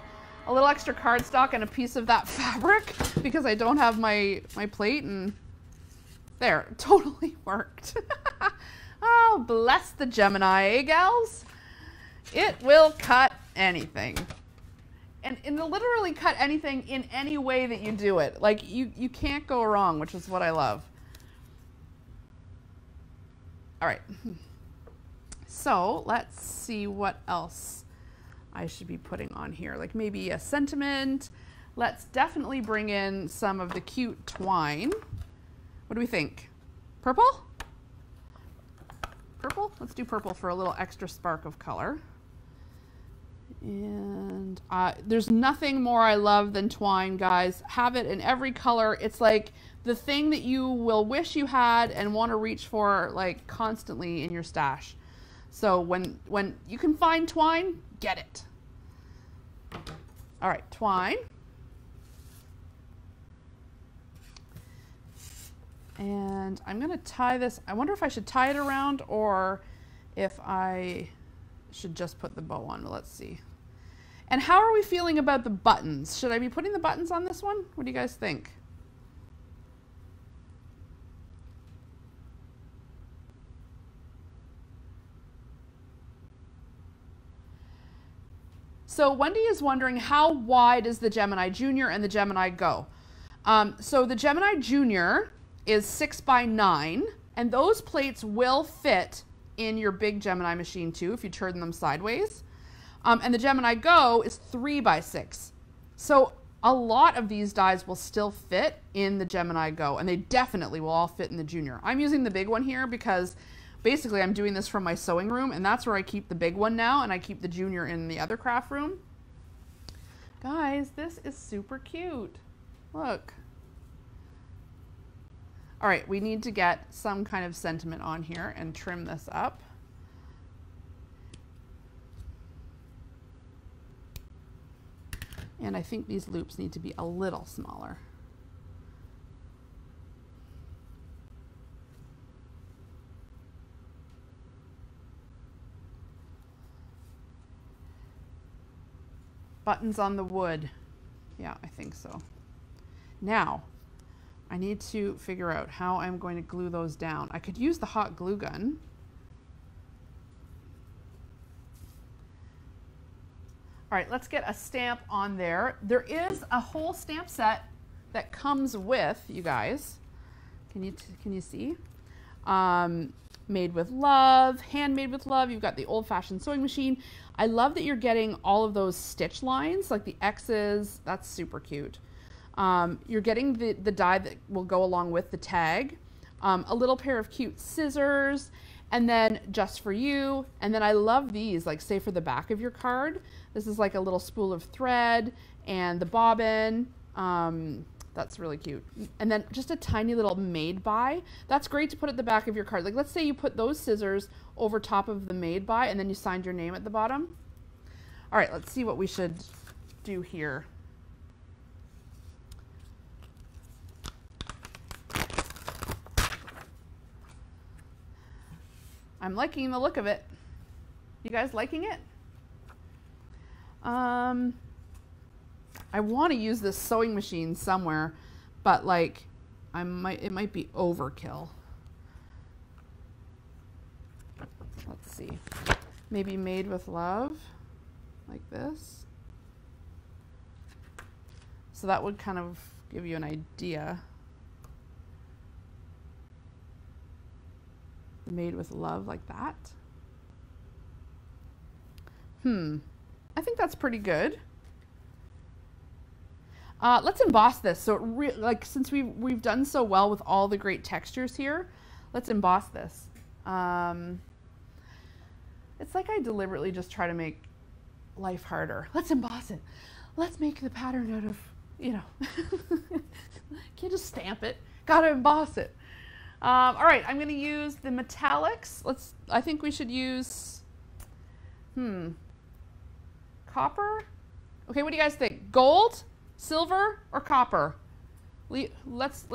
a little extra cardstock and a piece of that fabric because I don't have my plate, and there, it totally worked. Oh, bless the Gemini, eh, gals? It will cut anything. And it'll literally cut anything in any way that you do it. Like, you can't go wrong, which is what I love. All right. So let's see what else I should be putting on here. Like maybe a sentiment. Let's definitely bring in some of the cute twine. What do we think? Purple? Purple? Let's do purple for a little extra spark of color. And there's nothing more I love than twine, guys. Have it in every color. It's like the thing that you will wish you had and want to reach for like constantly in your stash. So when you can find twine, get it. All right, twine. And I'm gonna tie this. I wonder if I should tie it around or if I should just put the bow on. Let's see. And how are we feeling about the buttons? Should I be putting the buttons on this one? What do you guys think? So Wendy is wondering, how wide is the Gemini Junior and the Gemini Go? So the Gemini Junior is 6 by 9, and those plates will fit in your big Gemini machine too if you turn them sideways. And the Gemini Go is 3 by 6. So a lot of these dies will still fit in the Gemini Go, and they definitely will all fit in the Junior. I'm using the big one here because basically I'm doing this from my sewing room, and that's where I keep the big one now, and I keep the Junior in the other craft room. Guys, this is super cute. Look. All right, we need to get some kind of sentiment on here and trim this up. And I think these loops need to be a little smaller. Buttons on the wood. Yeah, I think so. Now, I need to figure out how I'm going to glue those down. I could use the hot glue gun. All right, let's get a stamp on there. There is a whole stamp set that comes with, you guys. Can you see? Made with love, handmade with love. You've got the old-fashioned sewing machine. I love that you're getting all of those stitch lines, like the X's. That's super cute. You're getting the die that will go along with the tag, a little pair of cute scissors, and then just for you. And then I love these, like say for the back of your card. This is like a little spool of thread and the bobbin. That's really cute. And then just a tiny little made by. That's great to put at the back of your card. Like let's say you put those scissors over top of the made by and then you signed your name at the bottom. All right, let's see what we should do here. I'm liking the look of it. You guys liking it? I want to use this sewing machine somewhere, but like it might be overkill. Let's see. Maybe made with love, like this. So that would kind of give you an idea. Made with love, like that. I think that's pretty good. Let's emboss this. So like since we've done so well with all the great textures here, let's emboss this. It's like I deliberately just try to make life harder. Let's emboss it. Let's make the pattern out of, you know, can't just stamp it. Gotta emboss it. All right, I'm gonna use the metallics. I think we should use, copper? Okay, what do you guys think? Gold, silver, or copper? Let's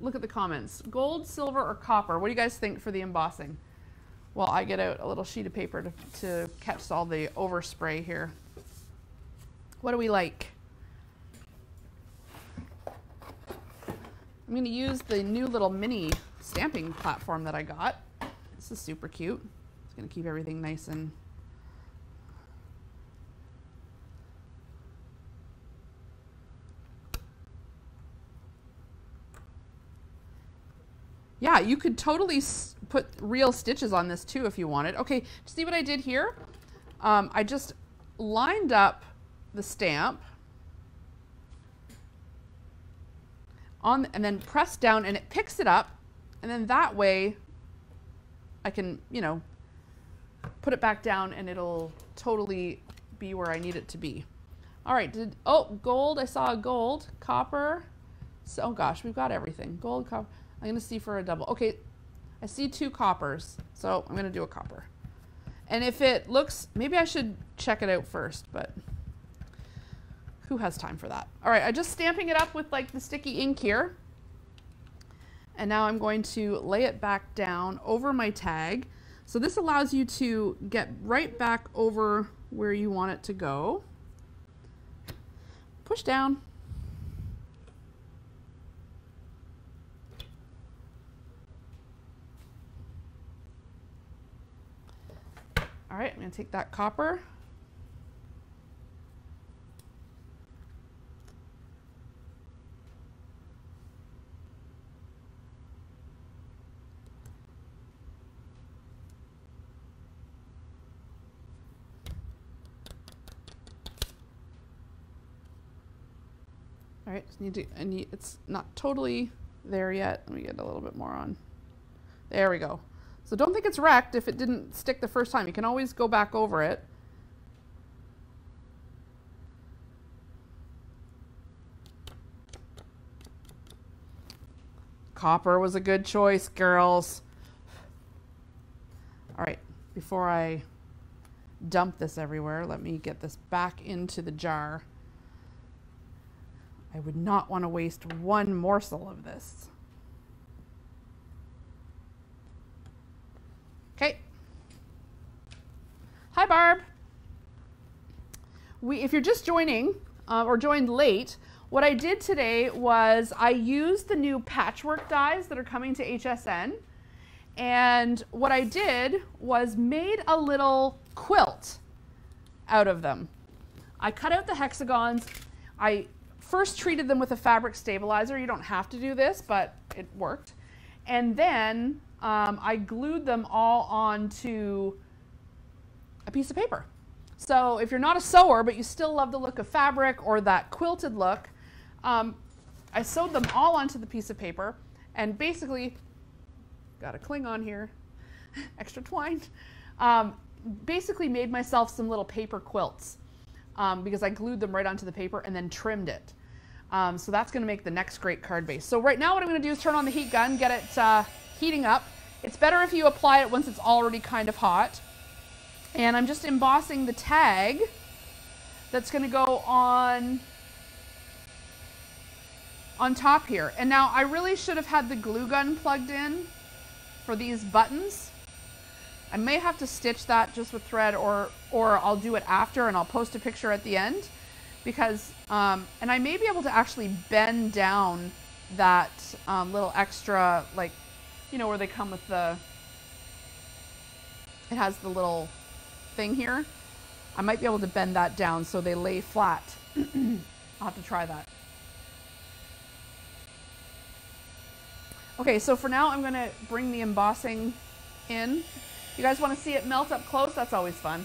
look at the comments. Gold, silver, or copper? What do you guys think for the embossing? Well, I get out a little sheet of paper to catch all the overspray here. What do we like? I'm gonna use the new little mini stamping platform that I got. This is super cute. It's gonna keep everything nice and yeah, you could totally put real stitches on this too if you wanted. Okay, see what I did here? I just lined up the stamp on and then pressed down and it picks it up, and then that way I can, you know, put it back down and it'll totally be where I need it to be. All right, gold, I saw a gold, copper. So, oh gosh, we've got everything. Gold, copper. I'm gonna see for a double. Okay, I see 2 coppers, so I'm gonna do a copper. And if it looks, maybe I should check it out first, but who has time for that? All right, I'm just stamping it up with like the sticky ink here. And now I'm going to lay it back down over my tag. So this allows you to get right back over where you want it to go. Push down. All right, I'm gonna take that copper. All right, it's not totally there yet. Let me get a little bit more on. There we go. So don't think it's wrecked if it didn't stick the first time. You can always go back over it. Copper was a good choice, girls. All right, before I dump this everywhere, let me get this back into the jar. I would not want to waste one morsel of this. Okay. Hi, Barb. if you're just joining or joined late, what I did today was I used the new Patchwork dies that are coming to HSN. And what I did was made a little quilt out of them. I cut out the hexagons. I first treated them with a fabric stabilizer. You don't have to do this, but it worked. And then I glued them all onto a piece of paper. So if you're not a sewer, but you still love the look of fabric or that quilted look, I sewed them all onto the piece of paper and basically, got a Klingon here, extra twine, basically made myself some little paper quilts because I glued them right onto the paper and then trimmed it. So that's going to make the next great card base. So right now what I'm going to do is turn on the heat gun, get it heating up. It's better if you apply it once it's already kind of hot. And I'm just embossing the tag that's going to go on top here. And now I really should have had the glue gun plugged in for these buttons. I may have to stitch that just with thread or I'll do it after and I'll post a picture at the end because, and I may be able to actually bend down that little extra, like, you know, where they come with the, it has the little thing here. I might be able to bend that down so they lay flat. I'll have to try that. Okay, so for now I'm going to bring the embossing in. You guys want to see it melt up close? That's always fun.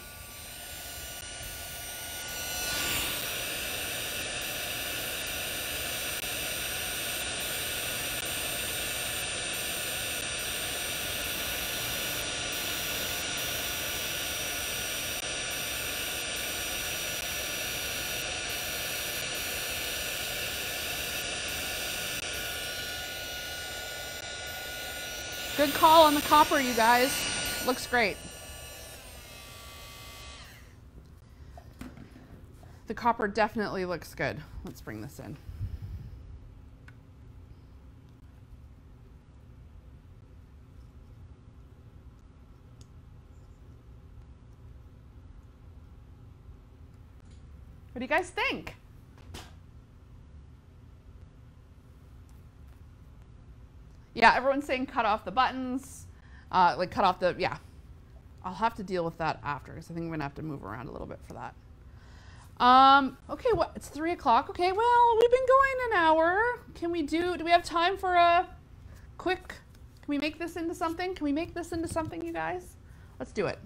Good call on the copper, you guys. Looks great. The copper definitely looks good. Let's bring this in. What do you guys think? Yeah, everyone's saying cut off the buttons, like cut off the, yeah. I'll have to deal with that after because I think I'm gonna have to move around a little bit for that. Okay, what, it's 3 o'clock. Okay, well, we've been going an hour. Do we have time for a quick, can we make this into something? Can we make this into something, you guys? Let's do it.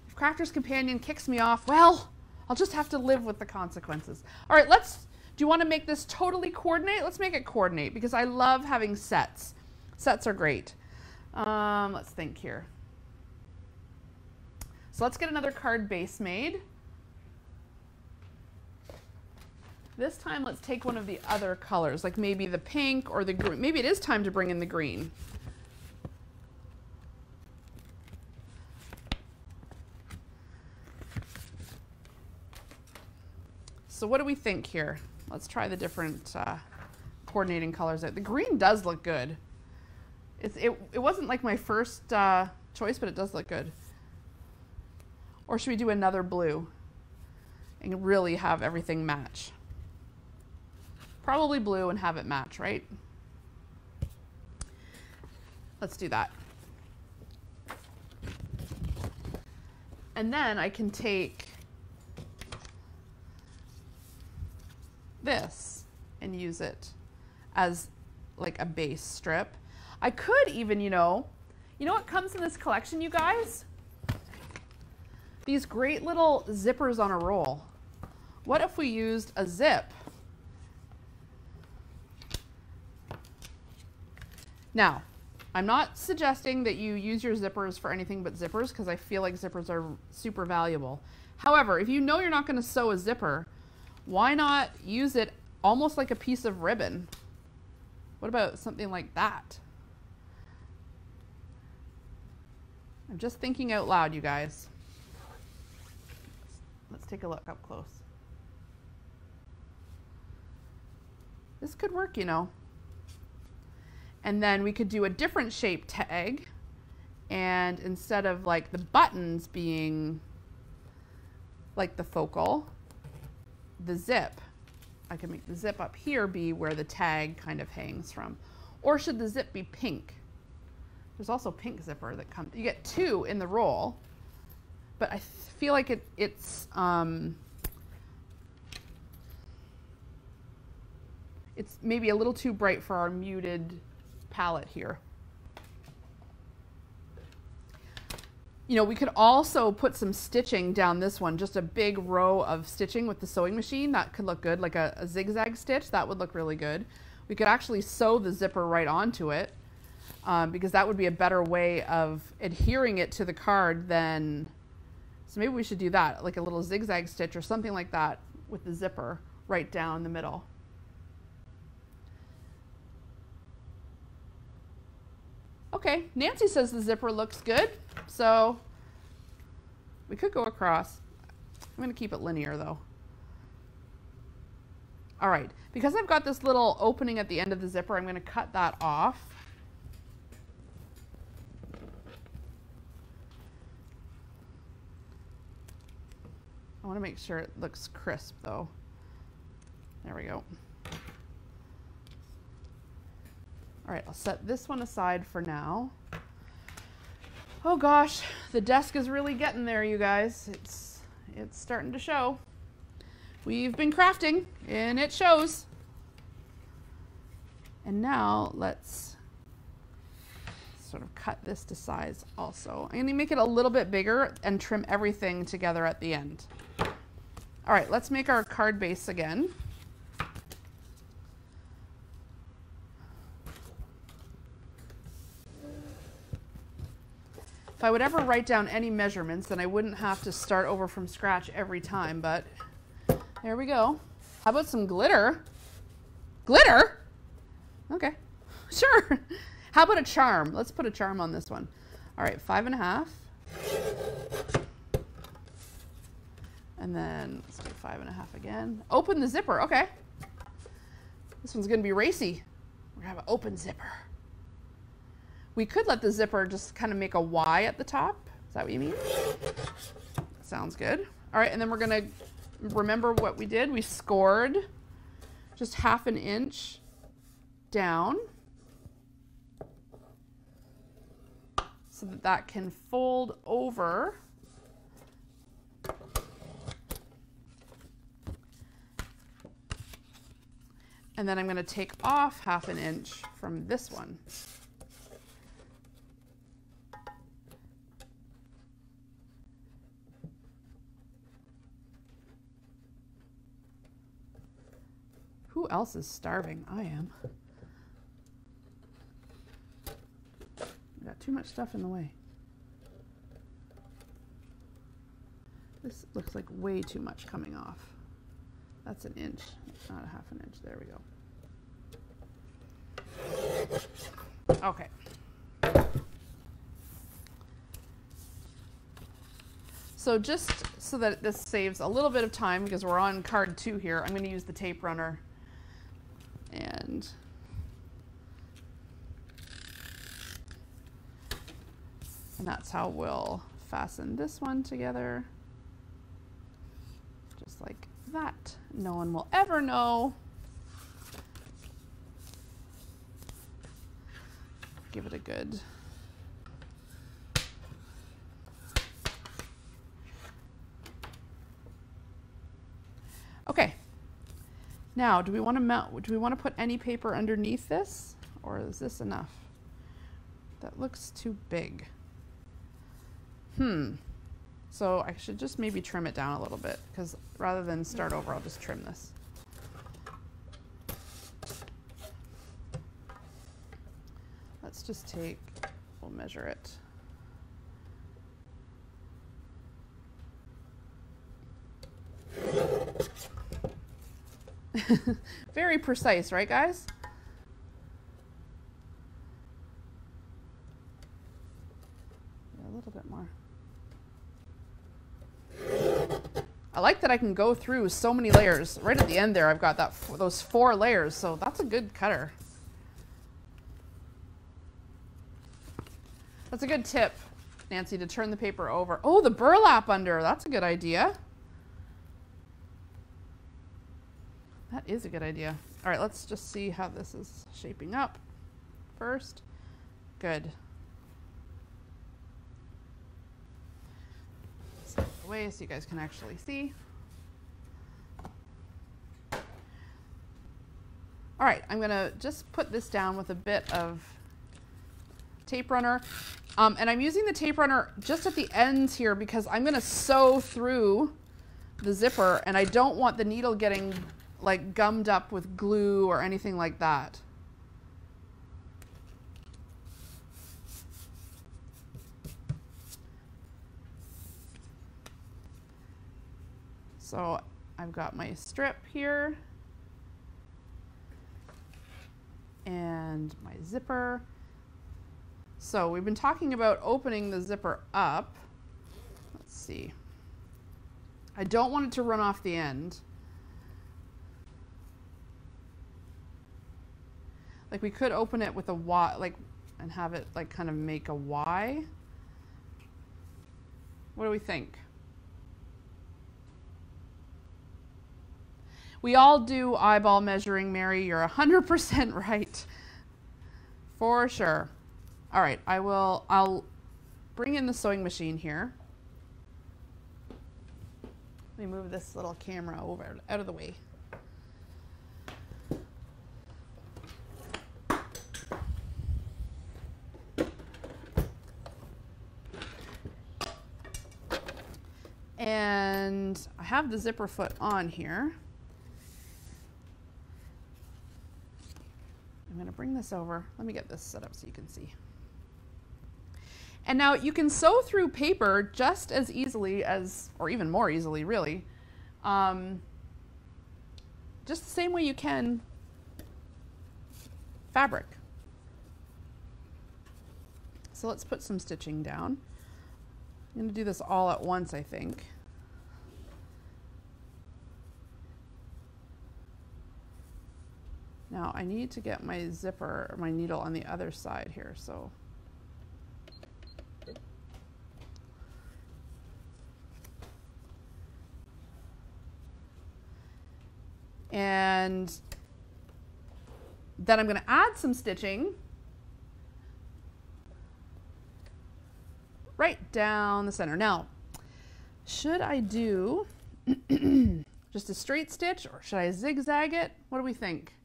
If Crafter's Companion kicks me off, well, I'll just have to live with the consequences. All right, do you want to make this totally coordinate? Let's make it coordinate because I love having sets. Sets are great. Let's think here. So let's get another card base made. This time let's take one of the other colors, like maybe the pink or the green. Maybe it is time to bring in the green. So what do we think here? Let's try the different coordinating colors out. The green does look good. It wasn't like my first choice, but it does look good. Or should we do another blue and really have everything match? Probably blue and have it match, right? Let's do that. And then I can take this and use it as like a base strip. I could even, you know what comes in this collection, you guys? These great little zippers on a roll. What if we used a zip? Now, I'm not suggesting that you use your zippers for anything but zippers because I feel like zippers are super valuable. However, if you know you're not going to sew a zipper, why not use it almost like a piece of ribbon? What about something like that? I'm just thinking out loud, you guys. Let's take a look up close. This could work, you know. And then we could do a different shape tag, and instead of like the buttons being like the focal, the zip. I can make the zip up here be where the tag kind of hangs from. Or should the zip be pink? There's also pink zipper that comes. You get 2 in the roll, but I feel like it's maybe a little too bright for our muted palette here. You know, we could also put some stitching down this one, just a big row of stitching with the sewing machine. That could look good, like a zigzag stitch. That would look really good. We could actually sew the zipper right onto it because that would be a better way of adhering it to the card than, so maybe we should do that, like a little zigzag stitch or something like that with the zipper right down the middle. Okay, Nancy says the zipper looks good, so we could go across. I'm going to keep it linear though. All right, because I've got this little opening at the end of the zipper, I'm going to cut that off. I want to make sure it looks crisp though. There we go. All right, I'll set this one aside for now. Oh gosh, the desk is really getting there, you guys. It's starting to show. We've been crafting and it shows. And now let's sort of cut this to size also. I'm gonna make it a little bit bigger and trim everything together at the end. All right, let's make our card base again. If I would ever write down any measurements, then I wouldn't have to start over from scratch every time, but there we go. How about some glitter? Glitter? Okay, sure. How about a charm? Let's put a charm on this one. All right, 5.5. And then let's do 5.5 again. Open the zipper, okay. This one's gonna be racy. We're gonna have an open zipper. We could let the zipper just kind of make a Y at the top. Is that what you mean? Sounds good. All right, and then we're gonna remember what we did. We scored just 1/2 inch down so that that can fold over. And then I'm gonna take off 1/2 inch from this one. Who else is starving? I am. I got too much stuff in the way. This looks like way too much coming off. That's 1 inch, not 1/2 inch. There we go. Okay. So just so that this saves a little bit of time, because we're on card 2 here, I'm going to use the tape runner. And that's how we'll fasten this one together. Just like that. No one will ever know. Give it a good. Okay. Now, do we want to mount? Do we want to put any paper underneath this, or is this enough? That looks too big. So I should just maybe trim it down a little bit, because rather than start over, I'll just trim this. Let's just take, we'll measure it. Very precise, right, guys? Yeah, a little bit more. I like that I can go through so many layers. Right at the end there, I've got those 4 layers, so that's a good cutter. That's a good tip, Nancy, to turn the paper over. Oh, the burlap under. That's a good idea. That is a good idea. All right, let's just see how this is shaping up first. Good. Step away so you guys can actually see. All right, I'm gonna just put this down with a bit of tape runner. And I'm using the tape runner just at the ends here because I'm gonna sew through the zipper and I don't want the needle getting like gummed up with glue or anything like that. So I've got my strip here and my zipper. So we've been talking about opening the zipper up. Let's see. I don't want it to run off the end. Like we could open it with a Y, like, and have it like kind of make a Y. What do we think? We all do eyeball measuring, Mary. You're 100% right. For sure. All right, I'll bring in the sewing machine here. Let me move this little camera over out of the way. And I have the zipper foot on here. I'm going to bring this over. Let me get this set up so you can see. And now you can sew through paper just as easily as, or even more easily really, just the same way you can fabric. So let's put some stitching down. I'm going to do this all at once, I think. Now I need to get my zipper, or my needle on the other side here, so. And then I'm going to add some stitching right down the center. Now, should I do just a straight stitch or should I zigzag it? What do we think?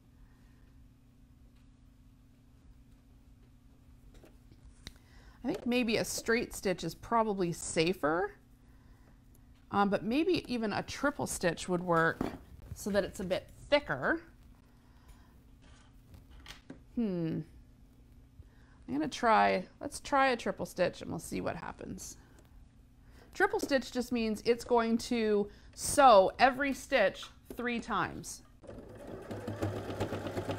I think maybe a straight stitch is probably safer, but maybe even a triple stitch would work so that it's a bit thicker. I'm gonna try, let's try a triple stitch and we'll see what happens. Triple stitch just means it's going to sew every stitch 3 times.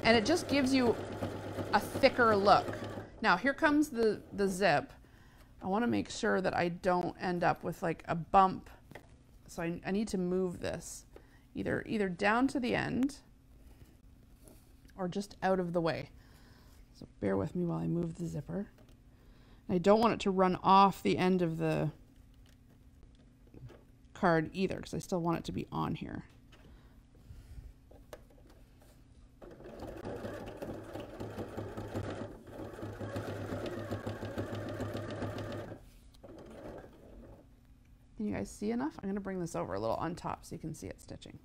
And it just gives you a thicker look. Now here comes the zip. I want to make sure that I don't end up with like a bump. So I need to move this either down to the end or just out of the way. So bear with me while I move the zipper. I don't want it to run off the end of the card either because I still want it to be on here. Can you guys see enough? I'm going to bring this over a little on top so you can see it stitching.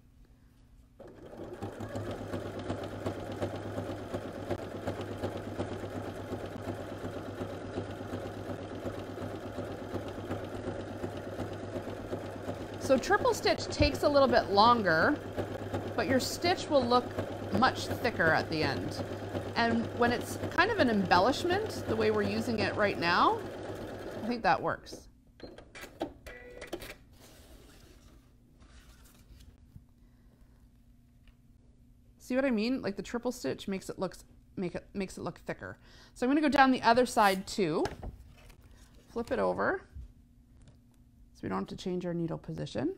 So triple stitch takes a little bit longer, but your stitch will look much thicker at the end. And when it's kind of an embellishment, the way we're using it right now, I think that works. See what I mean? Like the triple stitch makes it look thicker. So I'm going to go down the other side too. Flip it over so we don't have to change our needle position.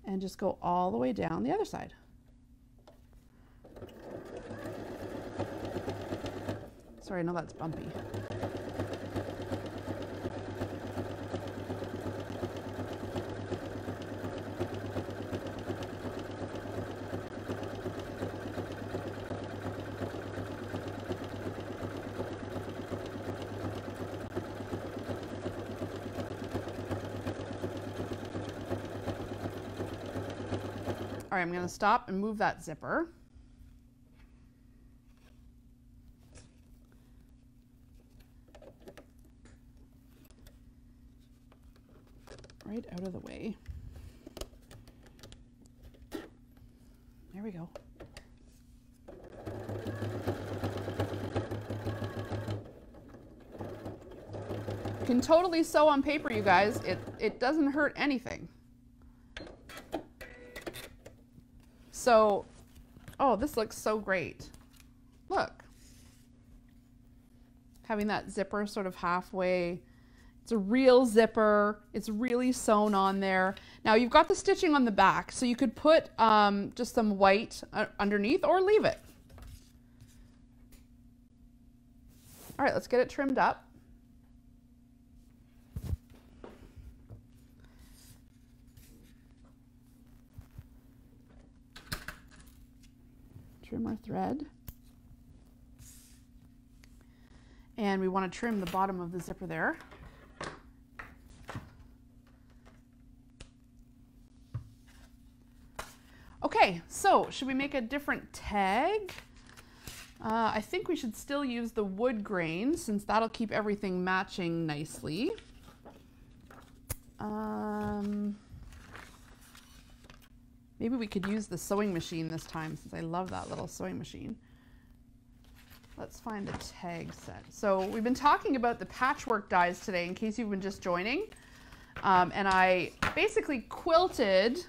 And just go all the way down the other side. Sorry, I know that's bumpy. All right, I'm going to stop and move that zipper. Right out of the way. There we go. You can totally sew on paper, you guys. It doesn't hurt anything. So, oh, this looks so great. Look. Having that zipper sort of halfway. It's a real zipper. It's really sewn on there. Now you've got the stitching on the back, so you could put just some white underneath or leave it. All right, let's get it trimmed up. Trim our thread. And we want to trim the bottom of the zipper there. Okay, so should we make a different tag? I think we should still use the wood grain since that'll keep everything matching nicely. Maybe we could use the sewing machine this time since I love that little sewing machine. Let's find the tag set. So we've been talking about the patchwork dies today in case you've been just joining. And I basically quilted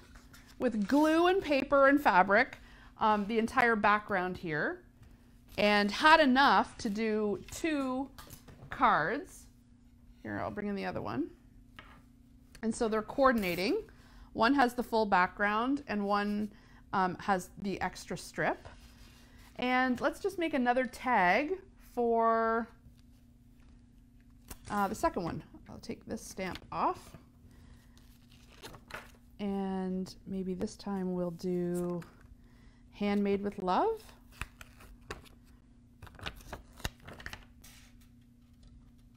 with glue and paper and fabric the entire background here and had enough to do 2 cards. Here, I'll bring in the other one. And so they're coordinating. One has the full background and one has the extra strip. And let's just make another tag for the second one. I'll take this stamp off. And maybe this time we'll do Handmade with Love.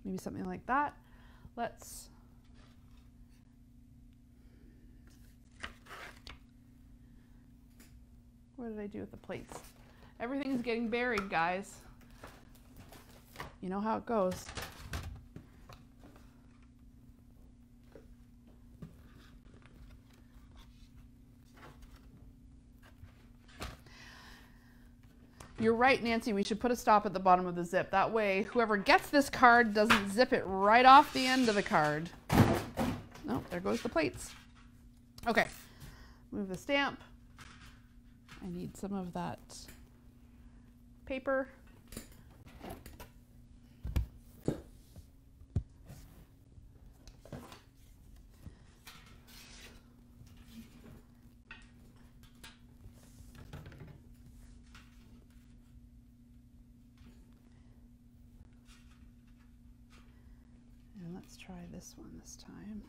Maybe something like that. Let's what did I do with the plates? Everything's getting buried, guys. You know how it goes. You're right, Nancy, we should put a stop at the bottom of the zip. That way, whoever gets this card doesn't zip it right off the end of the card. No, there goes the plates. Okay, move the stamp. I need some of that paper. And let's try this one this time.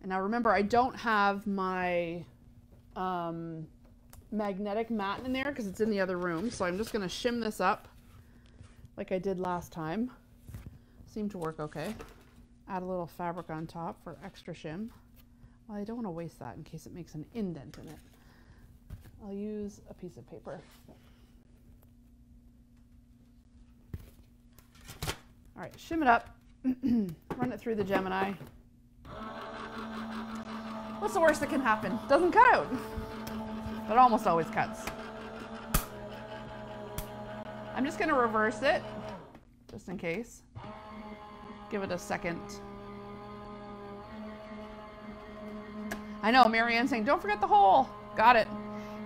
And now remember, I don't have my magnetic mat in there because it's in the other room. So I'm just going to shim this up like I did last time. Seemed to work okay. Add a little fabric on top for extra shim. Well, I don't want to waste that in case it makes an indent in it. I'll use a piece of paper. All right, shim it up. Run it through the Gemini. What's the worst that can happen? Doesn't cut out. But it almost always cuts. I'm just going to reverse it, just in case. Give it a second. I know, Marianne's saying, don't forget the hole. Got it.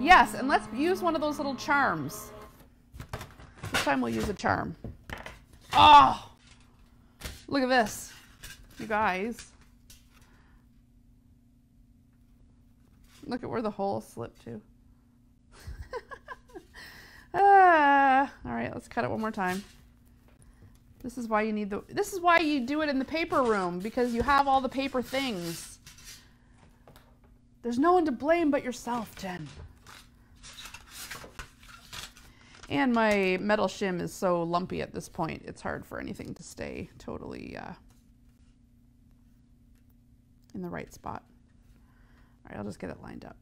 Yes, and let's use one of those little charms. This time we'll use a charm. Oh! Look at this, you guys. Look at where the hole slipped to. All right, let's cut it one more time. This is why you need this is why you do it in the paper room, because you have all the paper things. There's no one to blame but yourself, Jen. And my metal shim is so lumpy at this point, it's hard for anything to stay totally in the right spot. All right, I'll just get it lined up.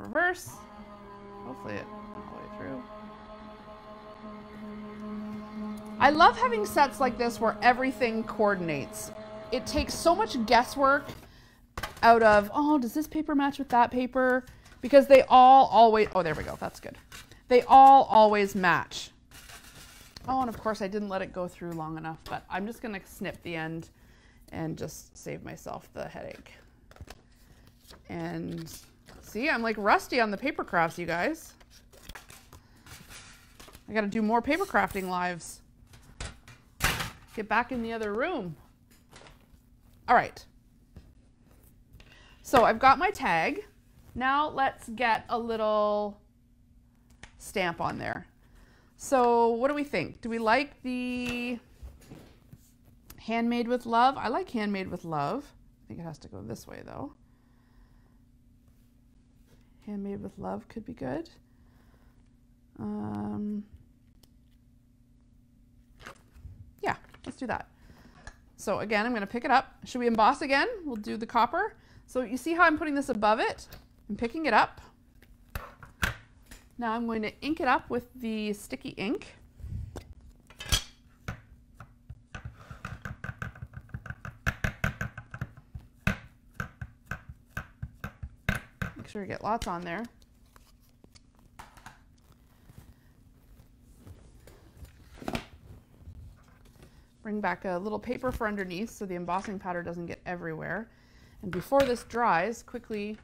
Reverse. Hopefully it went all the way through. I love having sets like this where everything coordinates. It takes so much guesswork out of, oh, does this paper match with that paper? Because they all always, oh, there we go, that's good. They all always match. Oh, and of course I didn't let it go through long enough, but I'm just gonna snip the end and just save myself the headache. And see, I'm like rusty on the paper crafts, you guys. I gotta do more paper crafting lives. Get back in the other room. All right. So I've got my tag. Now let's get a little stamp on there. So what do we think? Do we like the handmade with love? I like handmade with love. I think it has to go this way though. Handmade with love could be good. Yeah, let's do that. So again, I'm going to pick it up. Should we emboss again? We'll do the copper. So you see how I'm putting this above it? I'm picking it up. Now I'm going to ink it up with the sticky ink. Make sure you get lots on there. Bring back a little paper for underneath so the embossing powder doesn't get everywhere. And before this dries, quickly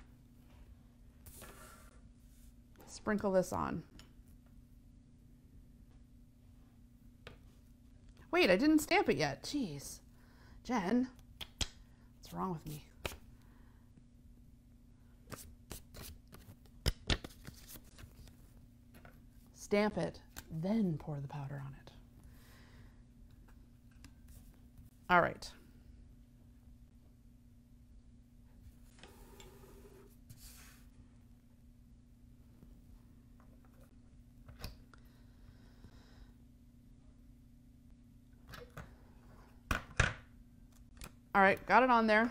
sprinkle this on. Wait, I didn't stamp it yet. Jeez. Jen, what's wrong with me? Stamp it, then pour the powder on it. All right. All right, got it on there.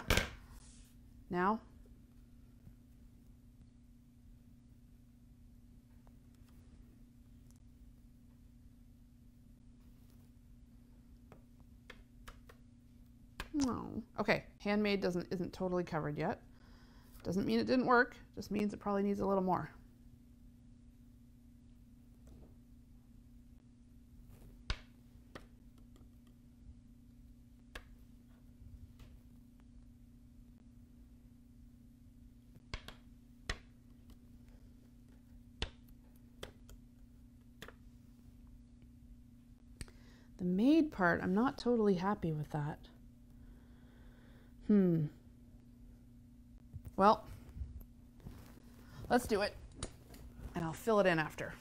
Now, no. Okay, handmade isn't totally covered yet. Doesn't mean it didn't work, just means it probably needs a little more. The made part, I'm not totally happy with that. Well, let's do it, and I'll fill it in after.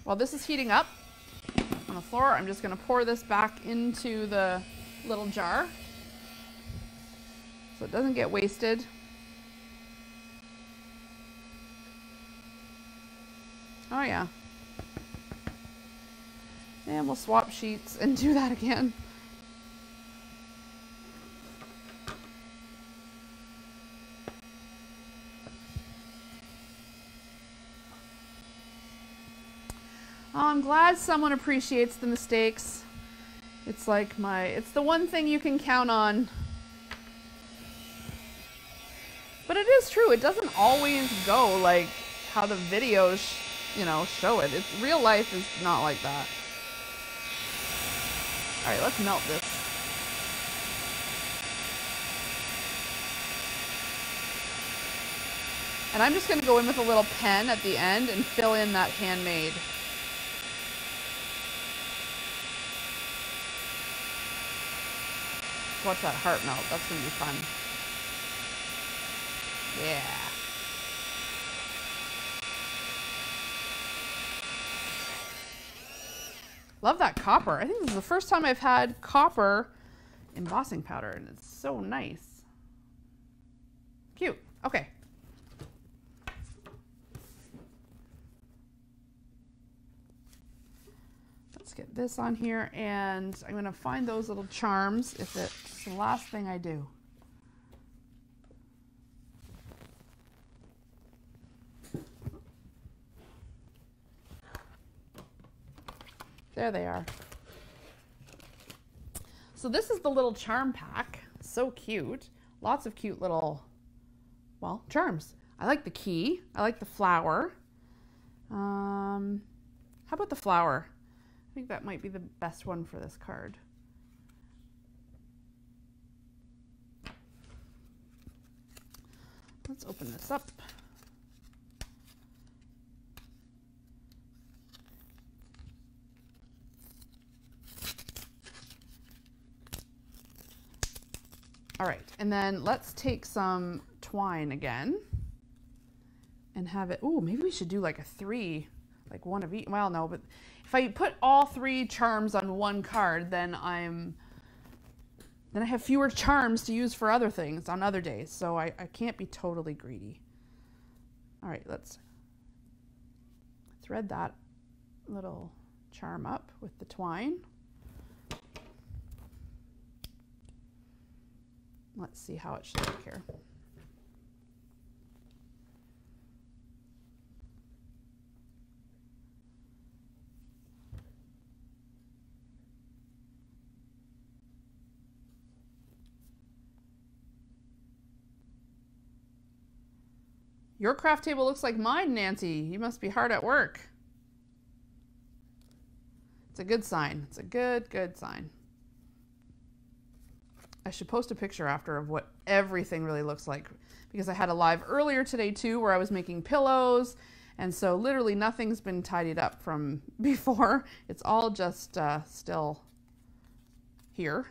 While this is heating up on the floor, I'm just going to pour this back into the little jar so it doesn't get wasted. Oh yeah. And we'll swap sheets and do that again. Oh, I'm glad someone appreciates the mistakes. It's like it's the one thing you can count on. But it is true, it doesn't always go like how the videos, show it. Real life is not like that. All right, let's melt this. And I'm just going to go in with a little pen at the end and fill in that handmade. Watch that heart melt. That's going to be fun. Yeah. Love that copper. I think this is the first time I've had copper embossing powder, and it's so nice. Cute. Okay. Let's get this on here, and I'm going to find those little charms if it's the last thing I do. There they are. So this is the little charm pack. So cute. Lots of cute little, well, charms. I like the key. I like the flower. How about the flower? I think that might be the best one for this card. Let's open this up. All right, and then let's take some twine again and have it, oh, maybe we should do like a 3, like one of each. Well, no, but if I put all 3 charms on one card, then I have fewer charms to use for other things on other days, so I can't be totally greedy. All right, let's thread that little charm up with the twine. Let's see how it should look here. Your craft table looks like mine, Nancy. You must be hard at work. It's a good sign. It's a good sign. I should post a picture after of what everything really looks like, because I had a live earlier today too where I was making pillows, and so literally nothing's been tidied up from before. It's all just still here.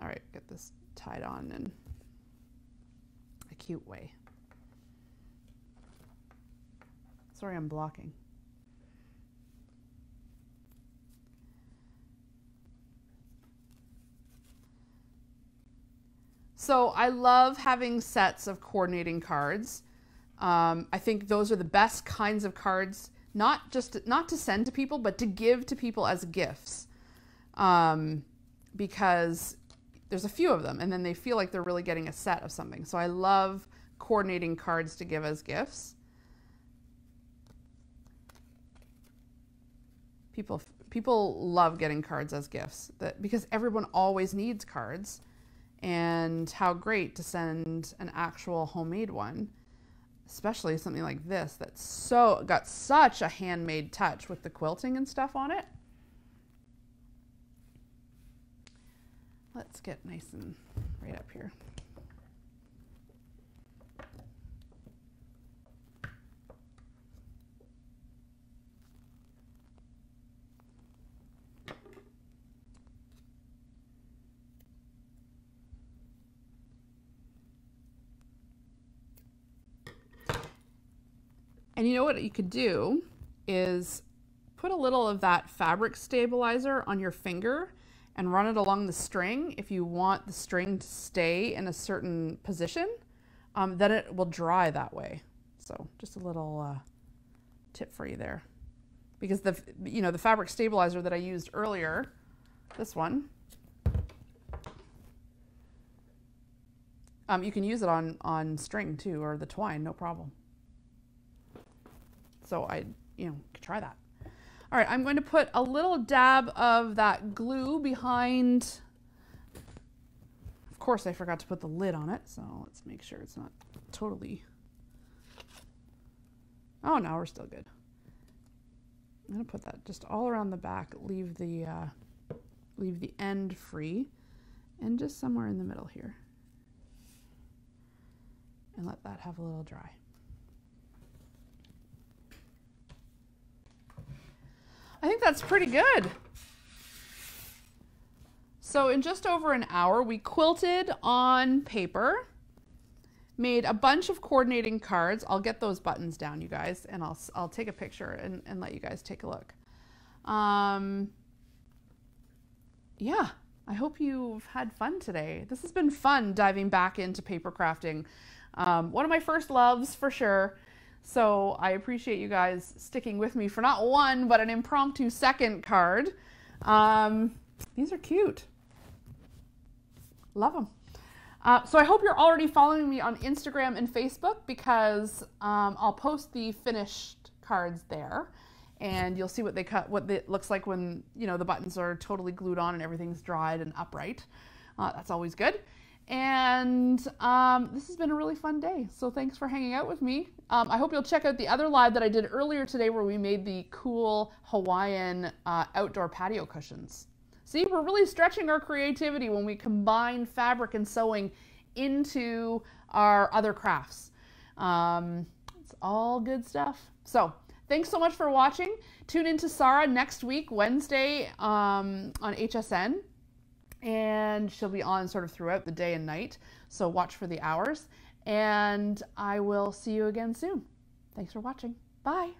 All right, get this tied on in a cute way. Sorry, I'm blocking. So I love having sets of coordinating cards. I think those are the best kinds of cards, not to send to people, but to give to people as gifts, because there's a few of them, and then they feel like they're really getting a set of something. So I love coordinating cards to give as gifts. People love getting cards as gifts, because everyone always needs cards. And how great to send an actual homemade one, especially something like this that's got such a handmade touch with the quilting and stuff on it. Let's get nice and right up here. And you know what you could do is put a little of that fabric stabilizer on your finger and run it along the string. If you want the string to stay in a certain position, then it will dry that way. So just a little tip for you there. Because the fabric stabilizer that I used earlier, this one, you can use it on string too, or the twine, no problem. So could try that. All right, I'm going to put a little dab of that glue behind. Of course, I forgot to put the lid on it, so let's make sure it's not totally. Oh, no, we're still good. I'm going to put that just all around the back, leave the end free, and just somewhere in the middle here. and let that have a little dry. I think that's pretty good. So in just over an hour, we quilted on paper, made a bunch of coordinating cards. I'll get those buttons down, you guys, and I'll take a picture and let you guys take a look. Yeah, I hope you've had fun today. This has been fun diving back into paper crafting. One of my first loves for sure. So I appreciate you guys sticking with me for not one, but an impromptu second card. These are cute. Love them. So I hope you're already following me on Instagram and Facebook, because I'll post the finished cards there, and you'll see what it looks like when, you know, the buttons are totally glued on and everything's dried and upright. That's always good. And this has been a really fun day. So thanks for hanging out with me. I hope you'll check out the other live that I did earlier today, where we made the cool Hawaiian outdoor patio cushions. See, we're really stretching our creativity when we combine fabric and sewing into our other crafts. It's all good stuff. So thanks so much for watching. Tune in to Sarah next week, Wednesday, on HSN. And she'll be on sort of throughout the day and night. So watch for the hours. And I will see you again soon. Thanks for watching. Bye.